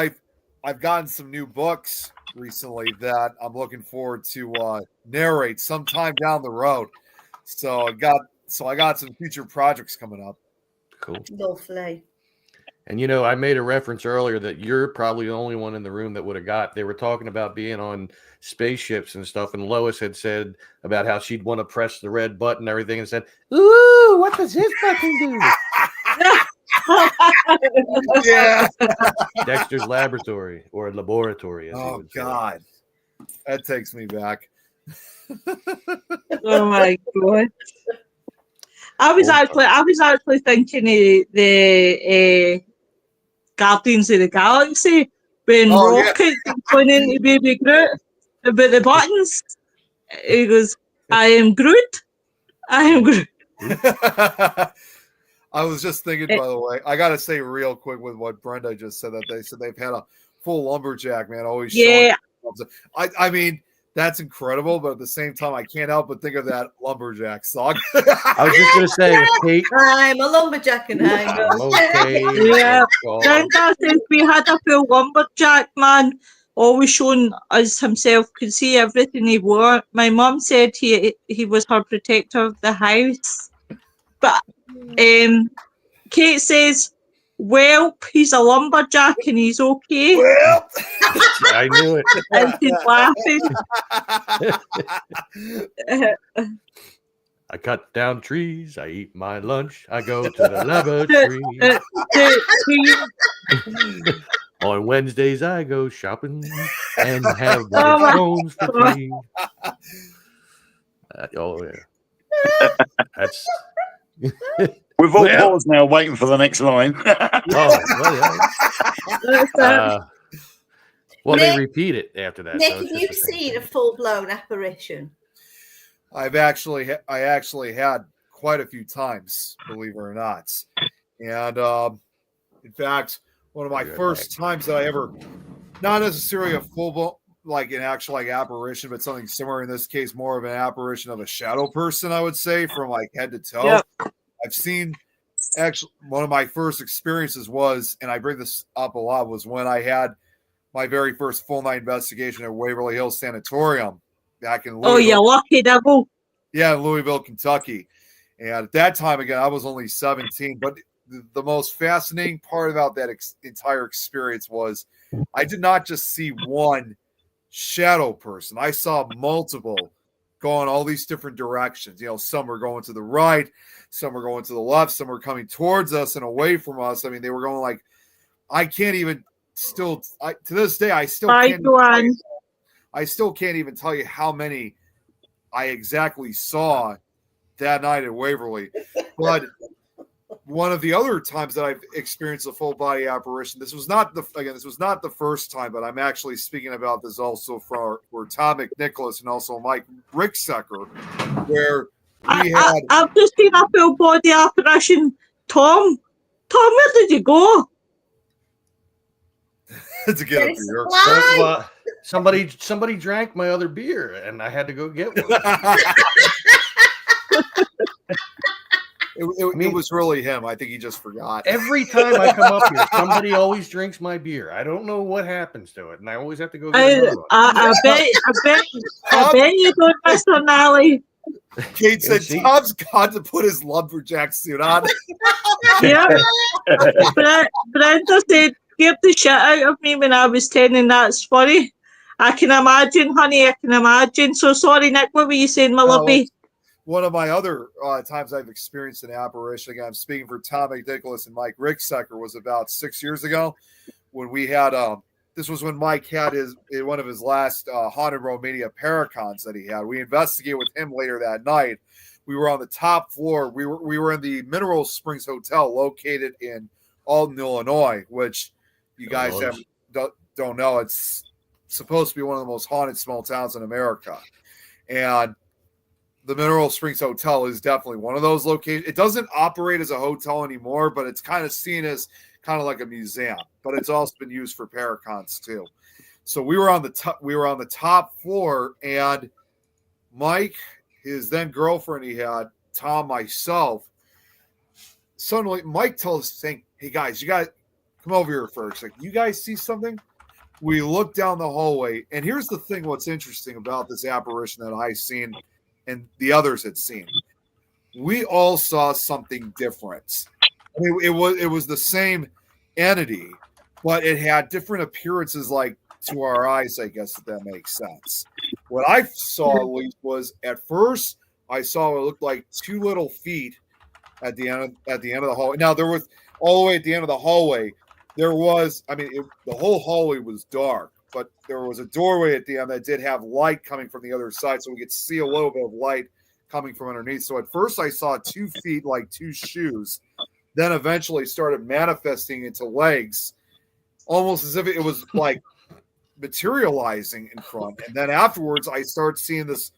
I've gotten some new books recently that I'm looking forward to narrate sometime down the road. So I got some future projects coming up. Cool. Lovely. And I made a reference earlier that you're probably the only one in the room that would have they were talking about being on spaceships and stuff. And Lois had said about how she'd want to press the red button and everything and said, ooh, what does this button do? Yeah. Dexter's laboratory or laboratory. Oh God. That takes me back. Oh my God. I was actually thinking of the Guardians of the Galaxy when Rocket went into Baby Groot about the buttons. He goes, I am Groot. I am Groot. I was just thinking, by the way, I got to say real quick with what Brenda just said, that they said they've had a full lumberjack, man, always showing. I mean, that's incredible, but at the same time, I can't help but think of that lumberjack song. I was just going to say, Kate. I'm a lumberjack and I'm okay. Yeah. Brenda says we had a full lumberjack, man. always showing us himself, could see everything he wore. My mum said he was her protector of the house. But Kate says, "Well, he's a lumberjack and he's okay." Well, I knew it. And she's laughing. I cut down trees. I eat my lunch. I go to the laboratory. On Wednesdays, I go shopping and have my phones to clean. Oh, yeah. That's. We've all paused now, waiting for the next line. Well, they repeat it after that. Nick, so have you seen a full-blown apparition? I actually had quite a few times, believe it or not. And in fact, one of my first times that I ever, not necessarily a full-blown, like an actual like apparition, but something similar in this case, more of an apparition of a shadow person, I would say, from like head to toe. Yep. I've seen, actually, one of my first experiences was, and I bring this up a lot, was when I had my very first full night investigation at Waverly Hills Sanatorium back in Louisville. Oh, you lucky devil. Yeah, in Louisville, Kentucky. And at that time, again, I was only 17. But the most fascinating part about that entire experience was I did not just see one shadow person. I saw multiple going all these different directions. You know, some were going to the right, some were going to the left, some were coming towards us and away from us. I mean, they were going like, I can't even to this day, I still can't even tell you how many I exactly saw that night at Waverly. But one of the other times that I've experienced a full body apparition, this was not the first time, but I'm actually speaking about this also for Tom McNicholas and also Mike Ricksecker, where we had. I've just seen a full body apparition. Tom, where did you go? To get a beer. Well, somebody drank my other beer, and I had to go get one. It was really him. I think he just forgot. Every time I come up here, somebody always drinks my beer. I don't know what happens to it, and I always have to go get another one. I bet you don't, Mr. Nally. Kate said Tom's got to put his lumberjack suit on. Yeah. Brenda said, "Scared the shit out of me when I was 10, and that's funny." I can imagine, honey. I can imagine. So sorry, Nick. What were you saying, my lovey? One of my other times I've experienced an apparition, again, I'm speaking for Tom McNicholas and Mike Ricksecker, was about 6 years ago when we had, this was when Mike had one of his last Haunted Romania Paracons that he had. We investigated with him later that night. We were on the top floor. We were in the Mineral Springs Hotel located in Alton, Illinois, which you guys don't know. It's supposed to be one of the most haunted small towns in America. And the Mineral Springs Hotel is definitely one of those locations. It doesn't operate as a hotel anymore, but it's kind of seen as kind of like a museum. But it's also been used for paracons too. So we were on the top floor, and Mike, his then girlfriend, he had Tom, myself. Suddenly, Mike told us, saying, "Hey guys, you guys come over here first. Like, you guys see something?" We looked down the hallway, and here's the thing: what's interesting about this apparition that I seen and the others had seen, we all saw something different. I mean, it was the same entity, but it had different appearances, like to our eyes, I guess, if that makes sense. What I saw, at least, was at first I saw what looked like two little feet at the end of the hallway. Now there was all the way at the end of the hallway. There was, the whole hallway was dark, but there was a doorway at the end that did have light coming from the other side, so we could see a little bit of light coming from underneath. So at first I saw 2 feet like two shoes, then eventually started manifesting into legs, almost as if it was like materializing in front. And then afterwards I started seeing this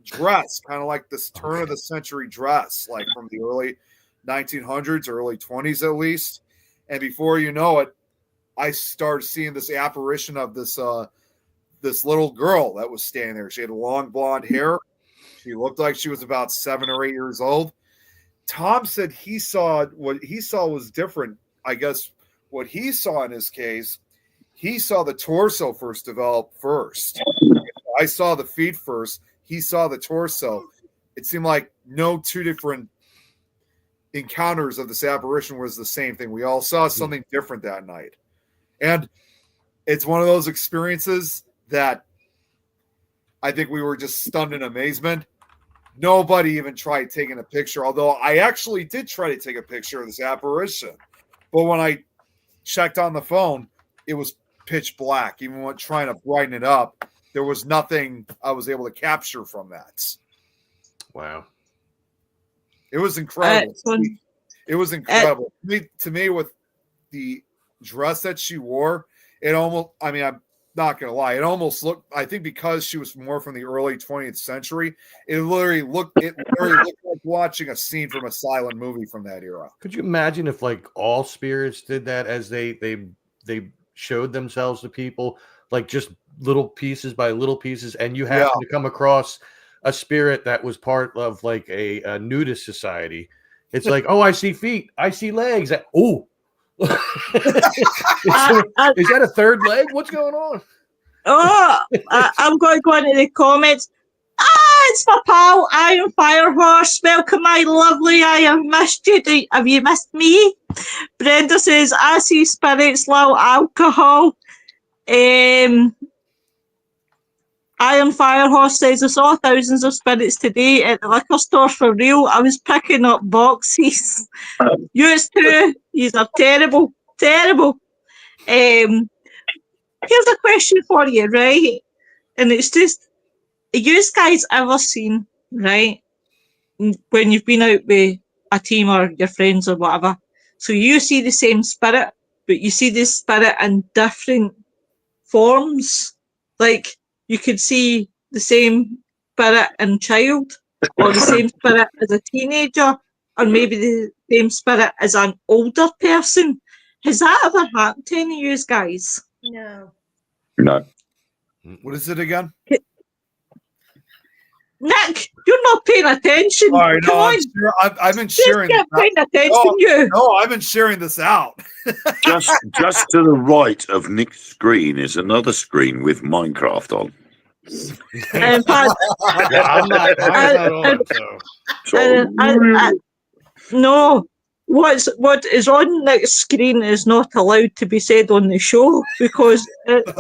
dress, kind of like this turn of the century dress, like from the early 1900s, early 20s at least. And before you know it, I started seeing this apparition of this little girl that was standing there. She had long blonde hair. She looked like she was about 7 or 8 years old. Tom said what he saw was different. I guess what he saw in his case, he saw the torso first develop first. I saw the feet first. He saw the torso. It seemed like no two different encounters of this apparition was the same thing. We all saw something different that night. And it's one of those experiences that I think we were just stunned in amazement. Nobody even tried taking a picture, although I actually did try to take a picture of this apparition. But when I checked on the phone, it was pitch black. Even when trying to brighten it up, there was nothing I was able to capture from that. Wow. It was incredible. It was incredible. To me, with the dress that she wore, it almost, I mean, I'm not going to lie, it almost looked, I think because she was more from the early 20th century, it literally looked like watching a scene from a silent movie from that era. Could you imagine if like all spirits did that as they showed themselves to people, like just little pieces by little pieces, and you happen to come across a spirit that was part of like a nudist society? It's like, oh, I see feet, I see legs. Oh, is that a third leg? What's going on? I'm going to go into the comments. It's my pal, Iron Firehorse. Welcome, my lovely. I have missed you. Have you missed me? Brenda says, I see spirits, low alcohol. Iron Firehorse says, I saw thousands of spirits today at the liquor store for real. I was picking up boxes. Yours too. These are terrible, terrible. Here's a question for you, right? And it's just, you guys ever seen, right, when you've been out with a team or your friends or whatever, so you see the same spirit, but you see this spirit in different forms? Like, you could see the same spirit in child, or the same spirit as a teenager, or maybe the same spirit as an older person. Has that ever happened to any of you guys? No. No. What is it again? Nick, you're not paying attention. All right, Come on. I've been sharing. Just paying attention, you. No, I've been sharing this out. Just to the right of Nick's screen is another screen with Minecraft on. In fact, Yeah, I'm not on, so. No, what is on Nick's screen is not allowed to be said on the show, because it's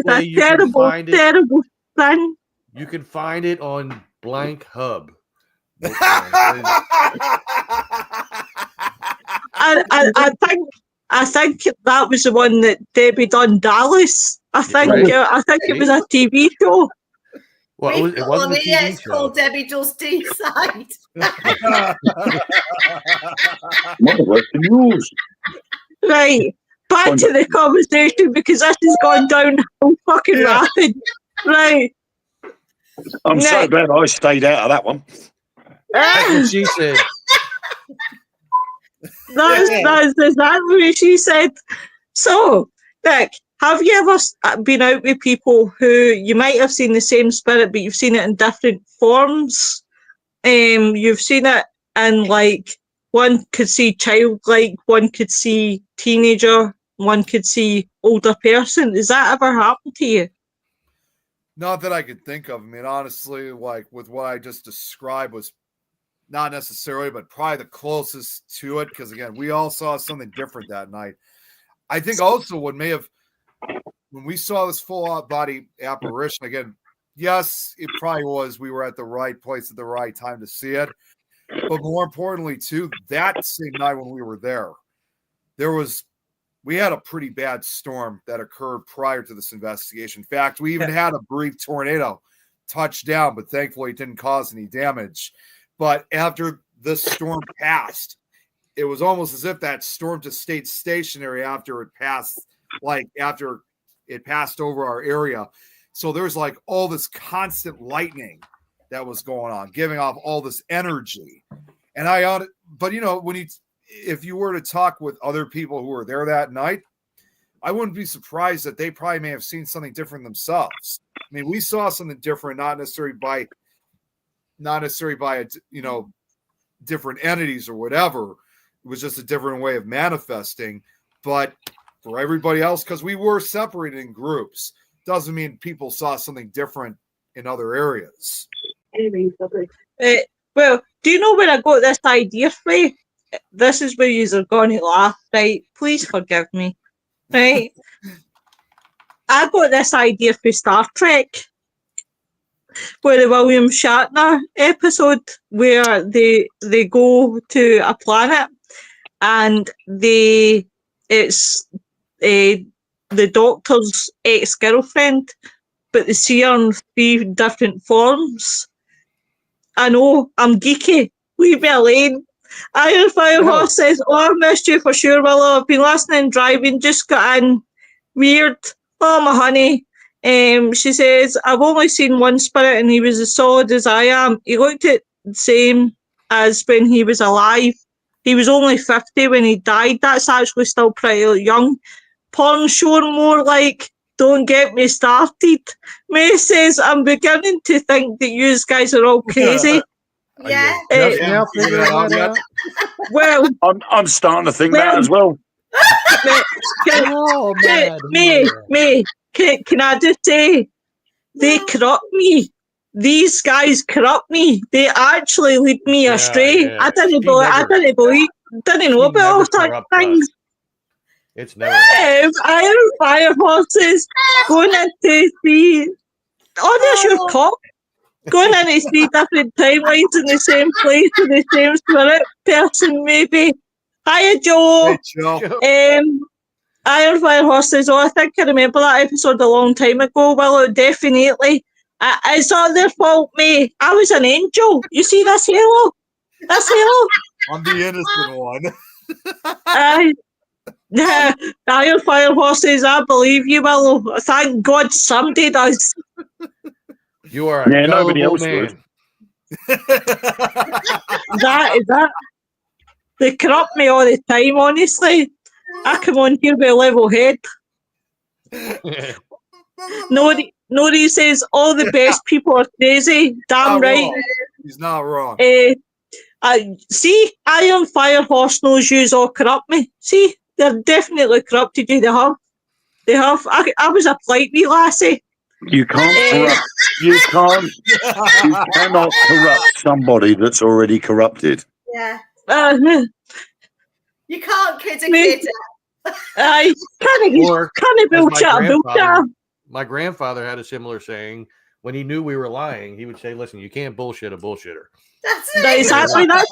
a terrible, terrible thing. You can find it on blank hub. I think that was the one that Debbie done, Dallas. I think it was a TV show. Well, it wasn't a TV it's show. Called Debbie Does D-Side. Right, back to the conversation, because this has gone down fucking rapid. Right. I'm so glad I stayed out of that one. That's what she said. That's exactly what she said. So, Nick, have you ever been out with people who you might have seen the same spirit, but you've seen it in different forms? You've seen it in, like, one could see childlike, one could see teenager, one could see older person. Has that ever happened to you? Not that I could think of. I mean, honestly, like with what I just described was not necessarily, but probably the closest to it. Because again, we all saw something different that night. I think also what may have, when we saw this full out body apparition, again, yes, it probably was, we were at the right place at the right time to see it. But more importantly, too, that same night when we were there, we had a pretty bad storm that occurred prior to this investigation. In fact, we even had a brief tornado touch down, but thankfully it didn't cause any damage. But after this storm passed, it was almost as if that storm just stayed stationary after it passed over our area. So there's like all this constant lightning that was going on, giving off all this energy. And but you know, if you were to talk with other people who were there that night, I wouldn't be surprised that they probably may have seen something different themselves. I mean, we saw something different, not necessarily by different entities or whatever. It was just a different way of manifesting. But for everybody else, because we were separated in groups, doesn't mean people saw something different in other areas. Well, do you know where I got this idea from? This is where you're going to laugh, right? Please forgive me, right? I got this idea for Star Trek, where the William Shatner episode where they go to a planet and it's the Doctor's ex-girlfriend, but they see her in 3 different forms. I know, I'm geeky. Leave me alone. Iron Fire Horse says, "Oh, I missed you for sure, Willow. I've been listening, driving, just got in. Weird. Oh, my honey." She says, "I've only seen one spirit and he was as solid as I am. He looked the same as when he was alive. He was only 50 when he died. That's actually still pretty young. Porn showing more like, don't get me started." May says, "I'm beginning to think that you guys are all crazy." Yeah. Just now figuring that out. Well, I'm starting to think Well- that as well. Oh, man. Me, can I just say, they corrupt me. These guys corrupt me. They actually lead me Yeah, astray. yeah. I didn't He know He about all never such corrupt things. us. It's never happened. Iron Fire Horses going into 3. Oh, there's your cop. Going into 3 different timelines in the same place with the same spirit person, maybe. Hiya, Joe. Hey, Joe. Iron Fire Horse says, "Oh, I think I remember that episode a long time ago." Well, definitely. It's not their fault, mate. I was an angel. You see this halo? This halo? I'm the innocent one. Iron Fire Horse says, "I believe you, Willow. Thank God somebody does." You are a nobody gullible else would. man. That. They corrupt me all the time, honestly. I come on here with a level head. Nori says, "All the best people are crazy." Damn Not right. wrong. He's not wrong. See, Iron Fire Horse knows yous all corrupt me. See, they're definitely corrupted you. They have. I was a polite wee lassie. You can't corrupt. You cannot corrupt somebody that's already corrupted. Yeah. Uh, You can't kid a Me- kid. I Or, can't as bullshit. my grandfather had a similar saying. When he knew we were lying, he would say, "Listen, you can't bullshit a bullshitter." That's Exactly that.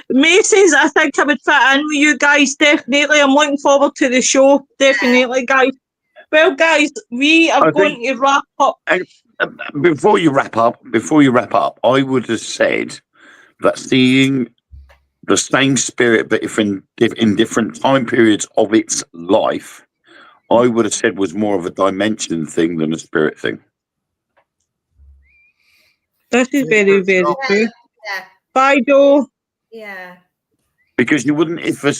May says, "I think I would fit in with you guys. Definitely. I'm looking forward to the show. Definitely, guys." Well, guys, we are going to wrap up. Before you wrap up, I would have said that seeing the same spirit, but if in different time periods of its life, I would have said was more of a dimension thing than a spirit thing. This is very, very true. Yeah. Bye, Joe. Yeah. Because you wouldn't, if a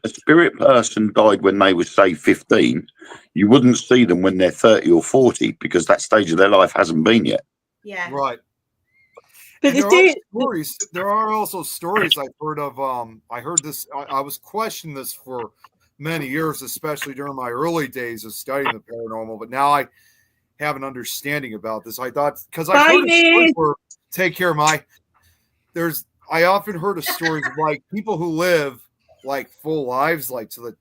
spirit person died when they were say 15, you wouldn't see them when they're 30 or 40 because that stage of their life hasn't been yet. Yeah. Right. But And there are also stories I've heard of. I heard this. I was questioning this for many years, especially during my early days of studying the paranormal. But now I have an understanding about this. I thought because I heard a story where, take care, I often heard of stories of like people who live like full lives, like till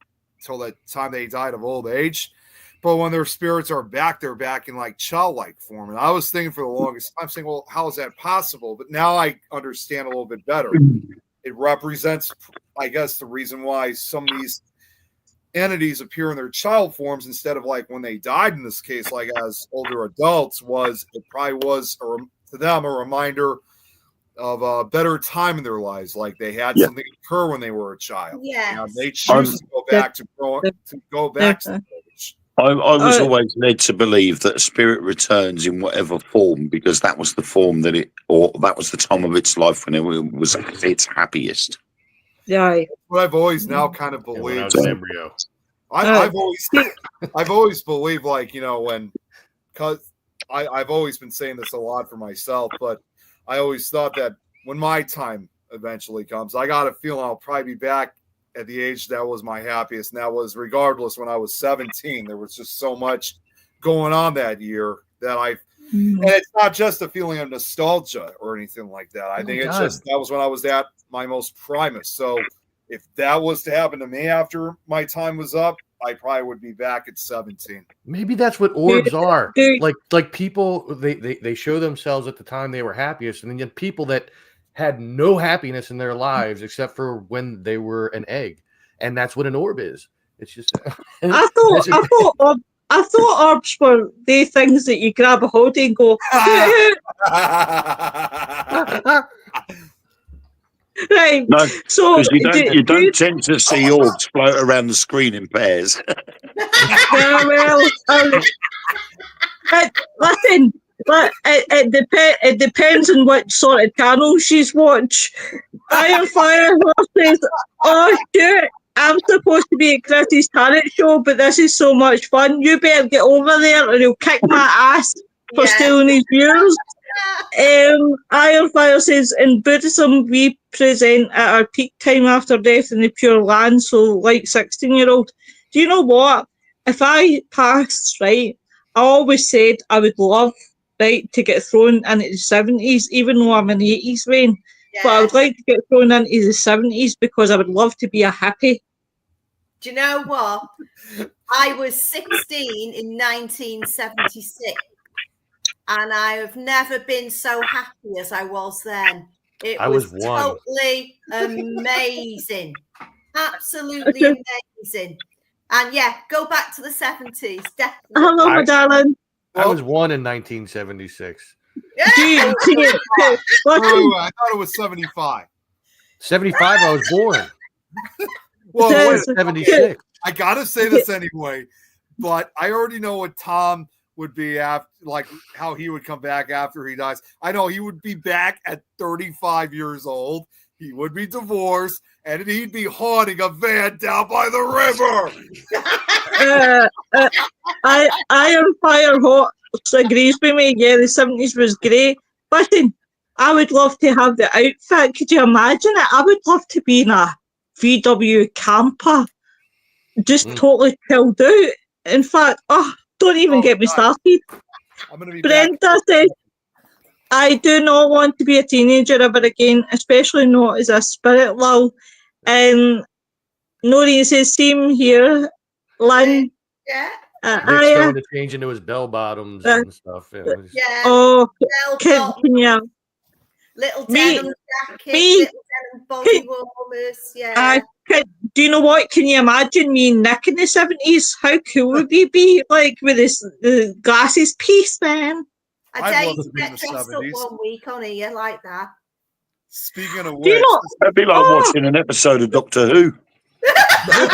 the time they died of old age. But when their spirits are back, they're back in like childlike form. And I was thinking for the longest time, saying, well, how is that possible? But now I understand a little bit better. It represents, I guess, the reason why some of these entities appear in their child forms instead of like when they died in this case, like as older adults, it probably was to them a reminder of a better time in their lives, like they had something occur when they were a child. Yeah, they choose to go back to the village. I was always led to believe that a spirit returns in whatever form because that was the form that that was the time of its life when it was at its happiest. Yeah, what I've always now kind of believed. When I was an embryo, I've always believed, like, you know, because I've always been saying this a lot for myself, but I always thought that when my time eventually comes, I got a feeling I'll probably be back at the age that was my happiest. And that was regardless when I was 17. There was just so much going on that year that and it's not just a feeling of nostalgia or anything like that. I think it's just that was when I was at my most primus. So if that was to happen to me after my time was up, I probably would be back at 17. Maybe that's what orbs are. Like people, they show themselves at the time they were happiest, and then you have people that had no happiness in their lives except for when they were an egg, and that's what an orb is. It's just. I thought orbs were the things that you grab a hold and go. Right. No, so you don't tend to see orbs float around the screen in pairs. Yeah, well, listen, but it depends on what sort of channel she's watched. Iron Fire says, "Oh shit, I'm supposed to be at Chrissy's talent show, but this is so much fun. You better get over there, or he'll kick my ass for stealing his viewers." Iron Fire says, "In Buddhism, we present at our peak time after death in the Pure Land, so like 16-year-old. Do you know what? If I passed, right, I always said I would love, right, to get thrown into the 70s, even though I'm in the 80s, Wayne. But I would like to get thrown into the 70s because I would love to be a hippie." Do you know what? I was 16 in 1976. And I have never been so happy as I was then. It was totally amazing. Absolutely amazing. And yeah, go back to the 70s. Definitely. Hello, my darling. I was 1 in 1976. Yeah. I thought it was 75. 75, I was born. Well, 76. I gotta say this anyway, but I already know what Tom would be after, like how he would come back after he dies. I know he would be back at 35 years old. He would be divorced, and he'd be haunting a van down by the river. Iron Fire Hot agrees with me. Yeah, the 70s was great. Listen, I would love to have the outfit. Could you imagine it? I would love to be in a VW camper, just totally chilled out. In fact, don't even get me started. Brenda says, "I do not want to be a teenager ever again, especially not as a spirit lull." Noreen says, "Same here." Lynn. Yeah. Nick's going to change into his bell bottoms and stuff. Yeah. Oh, can you? Little denim jacket, little denim body warmers. Yeah. Do you know what? Can you imagine me and Nick in the 70s? How cool would we be? Like with the glasses piece, man. I dare you to get dressed up one week on here like that. Speaking of which, that'd be like watching an episode of Doctor Who. I'll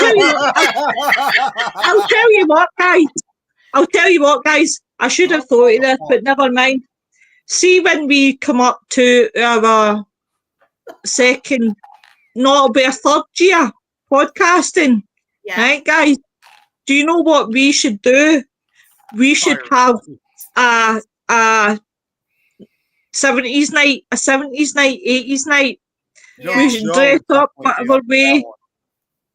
tell you what, guys. I should have thought of this, but never mind. See, when we come up to our second, no, it'll be a third year podcasting, right, guys? Do you know what we should do? We should have a 70s night, 80s night. We should dress up whatever way.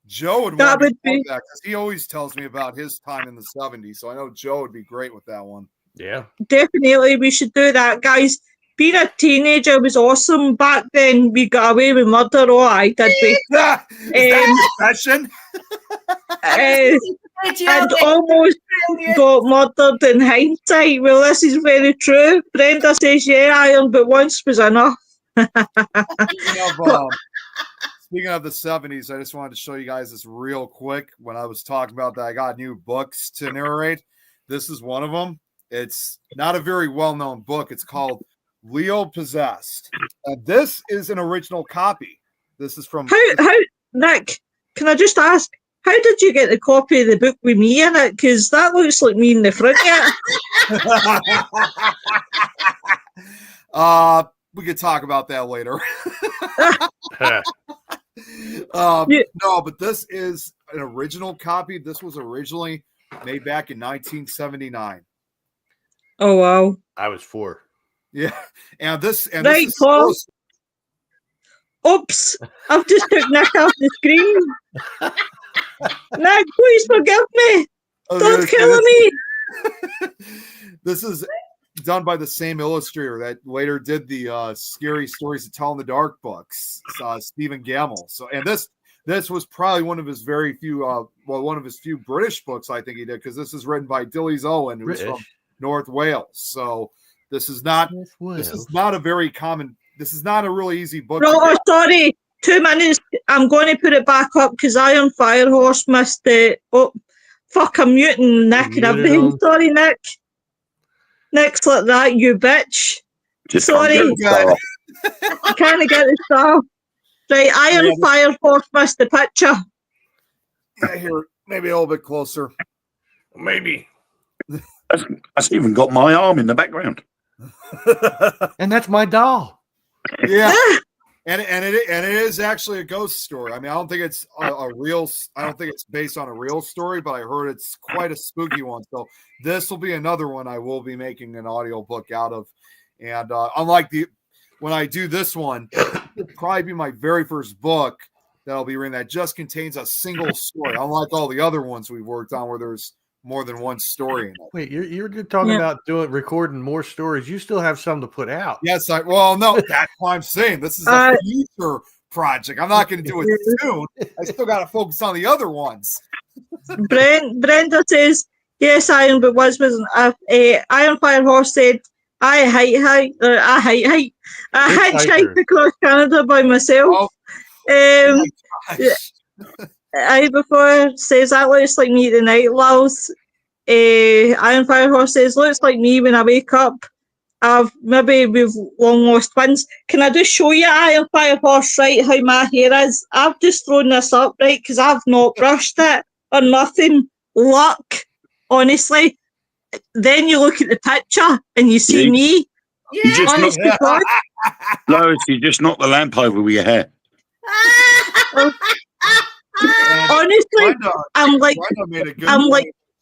Joe would want to be that because he always tells me about his time in the 70s. So I know Joe would be great with that one. Yeah. Definitely, we should do that, guys. Being a teenager was awesome back then. We got away with murder. Oh, I did. Is that confession? And almost got murdered in hindsight. Well, this is very true. Brenda says, "Yeah, Iron, but once was enough." Speaking of the 70s, I just wanted to show you guys this real quick. When I was talking about that, I got new books to narrate. This is one of them. It's not a very well-known book. It's called Leo Possessed. And this is an original copy. This is from... How Nick, can I just ask, how did you get the copy of the book with me in it? Because that looks like me in the front yet. We could talk about that later. No, but this is an original copy. This was originally made back in 1979. Oh wow! I was 4. Yeah, and this right, Paul. Oops, I've just took Nick off the screen. Nick, please forgive me. Don't kill me. This is done by the same illustrator that later did the Scary Stories to Tell in the Dark books, Stephen Gamble. So, and this was probably one of his very few, one of his few British books I think he did, because this is written by Dilys Owen, who's from North Wales. So this is not a very common. This is not a really easy book. Oh, sorry. 2 minutes. I'm going to put it back up because Iron Firehorse missed it. Oh, fuck! I'm muting Nick and everything. Sorry, Nick. Nick's like that, you bitch. Just sorry. I can't get the star. Right, Iron Firehorse missed the picture. Yeah, here, maybe a little bit closer. Maybe. That's even got my arm in the background. And that's my doll. Yeah. And it is actually a ghost story. I mean, I don't think it's a real. I don't think it's based on a real story, but I heard it's quite a spooky one. So this will be another one I will be making an audio book out of. And unlike when I do this one, it'll probably be my very first book that I'll be reading that just contains a single story. Unlike all the other ones we've worked on, where there's more than one story in it. Wait, you're talking about recording more stories. You still have some to put out. Yes, no, that's what I'm saying. This is a future project. I'm not going to do it soon. I still got to focus on the other ones. Brenda says, yes, Iron, but wasn't. Iron Firehorse said, I hitchhiked across Canada by myself. Before says that looks like me tonight, Lals. Iron Firehorse says looks like me when I wake up. We've long lost twins. Can I just show you, Iron Firehorse, right, how my hair is? I've just thrown this up, right, because I've not brushed it or nothing. Luck, honestly. Then you look at the picture and you see me. You just Lois, you just knocked the lamp over with your hair. Honestly, I'm like,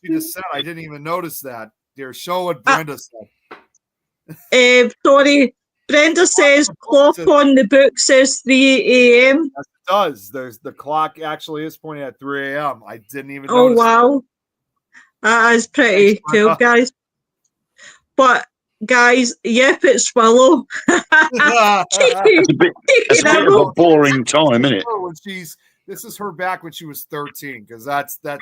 she just said, I didn't even notice that. Dear, show what Brenda said. Sorry, Brenda says clock on the book says 3 a.m. Yes, it does. There's the clock actually is pointing at 3 a.m. I didn't even notice. Oh wow, that is pretty cool, guys. But guys, yep, it's Swallow. It's a bit of a boring time, isn't it? When this is her back when she was 13, because that's that.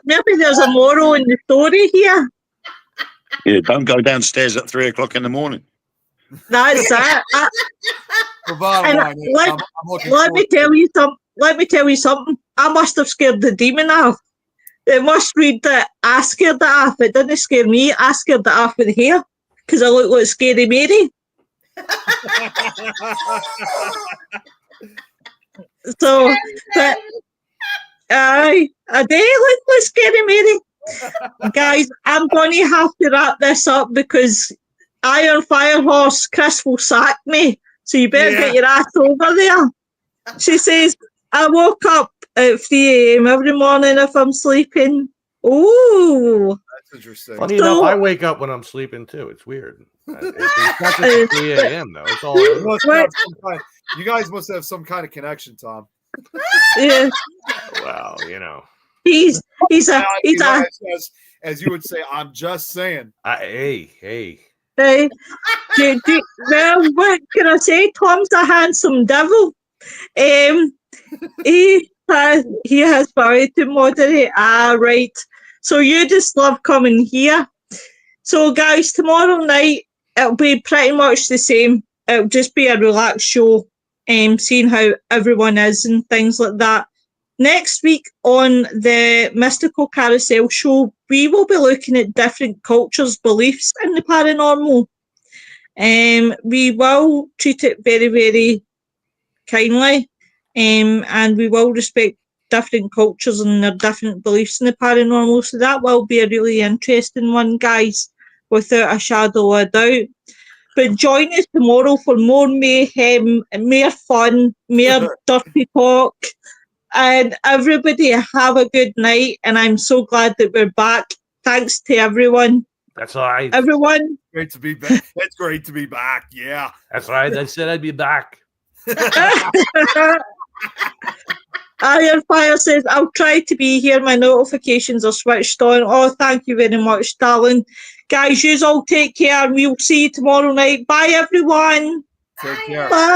Maybe there's a moral in the story here. Yeah, don't go downstairs at 3 o'clock in the morning. That's it. Let me tell you something. I must have scared the demon off. It must read that I scared it off. It didn't scare me. I scared it off with hair because I look like Scary Mary. So, but I do look like Scary Mary. Guys, I'm going to have to wrap this up because Iron Firehorse Chris will sack me. So you better get your ass over there. She says, I woke up at 3 a.m. every morning if I'm sleeping. Ooh. That's interesting. Funny enough, I wake up when I'm sleeping too. It's weird. It's not just 3 a.m. though. It's all you guys must have some kind of connection, Tom. Yeah. Well, you know. He's as you would say, I'm just saying. Hey. Well, what can I say? Tom's a handsome devil. He has power to moderate. Right. So you just love coming here. So guys, tomorrow night it'll be pretty much the same. It'll just be a relaxed show, seeing how everyone is and things like that. Next week on the Mystical Carousel show, we will be looking at different cultures' beliefs in the paranormal. We will treat it very, very kindly, and we will respect different cultures and their different beliefs in the paranormal. So that will be a really interesting one, guys, without a shadow of a doubt. But join us tomorrow for more mayhem, more fun, more dirty talk. And everybody have a good night. And I'm so glad that we're back. Thanks to everyone. That's all right. Everyone, Great to be back. It's great to be back. Yeah. That's right. I said I'd be back. Iron Fire says, I'll try to be here. My notifications are switched on. Oh, thank you very much, darling. Guys, you all take care and we'll see you tomorrow night. Bye, everyone. Take care. Bye.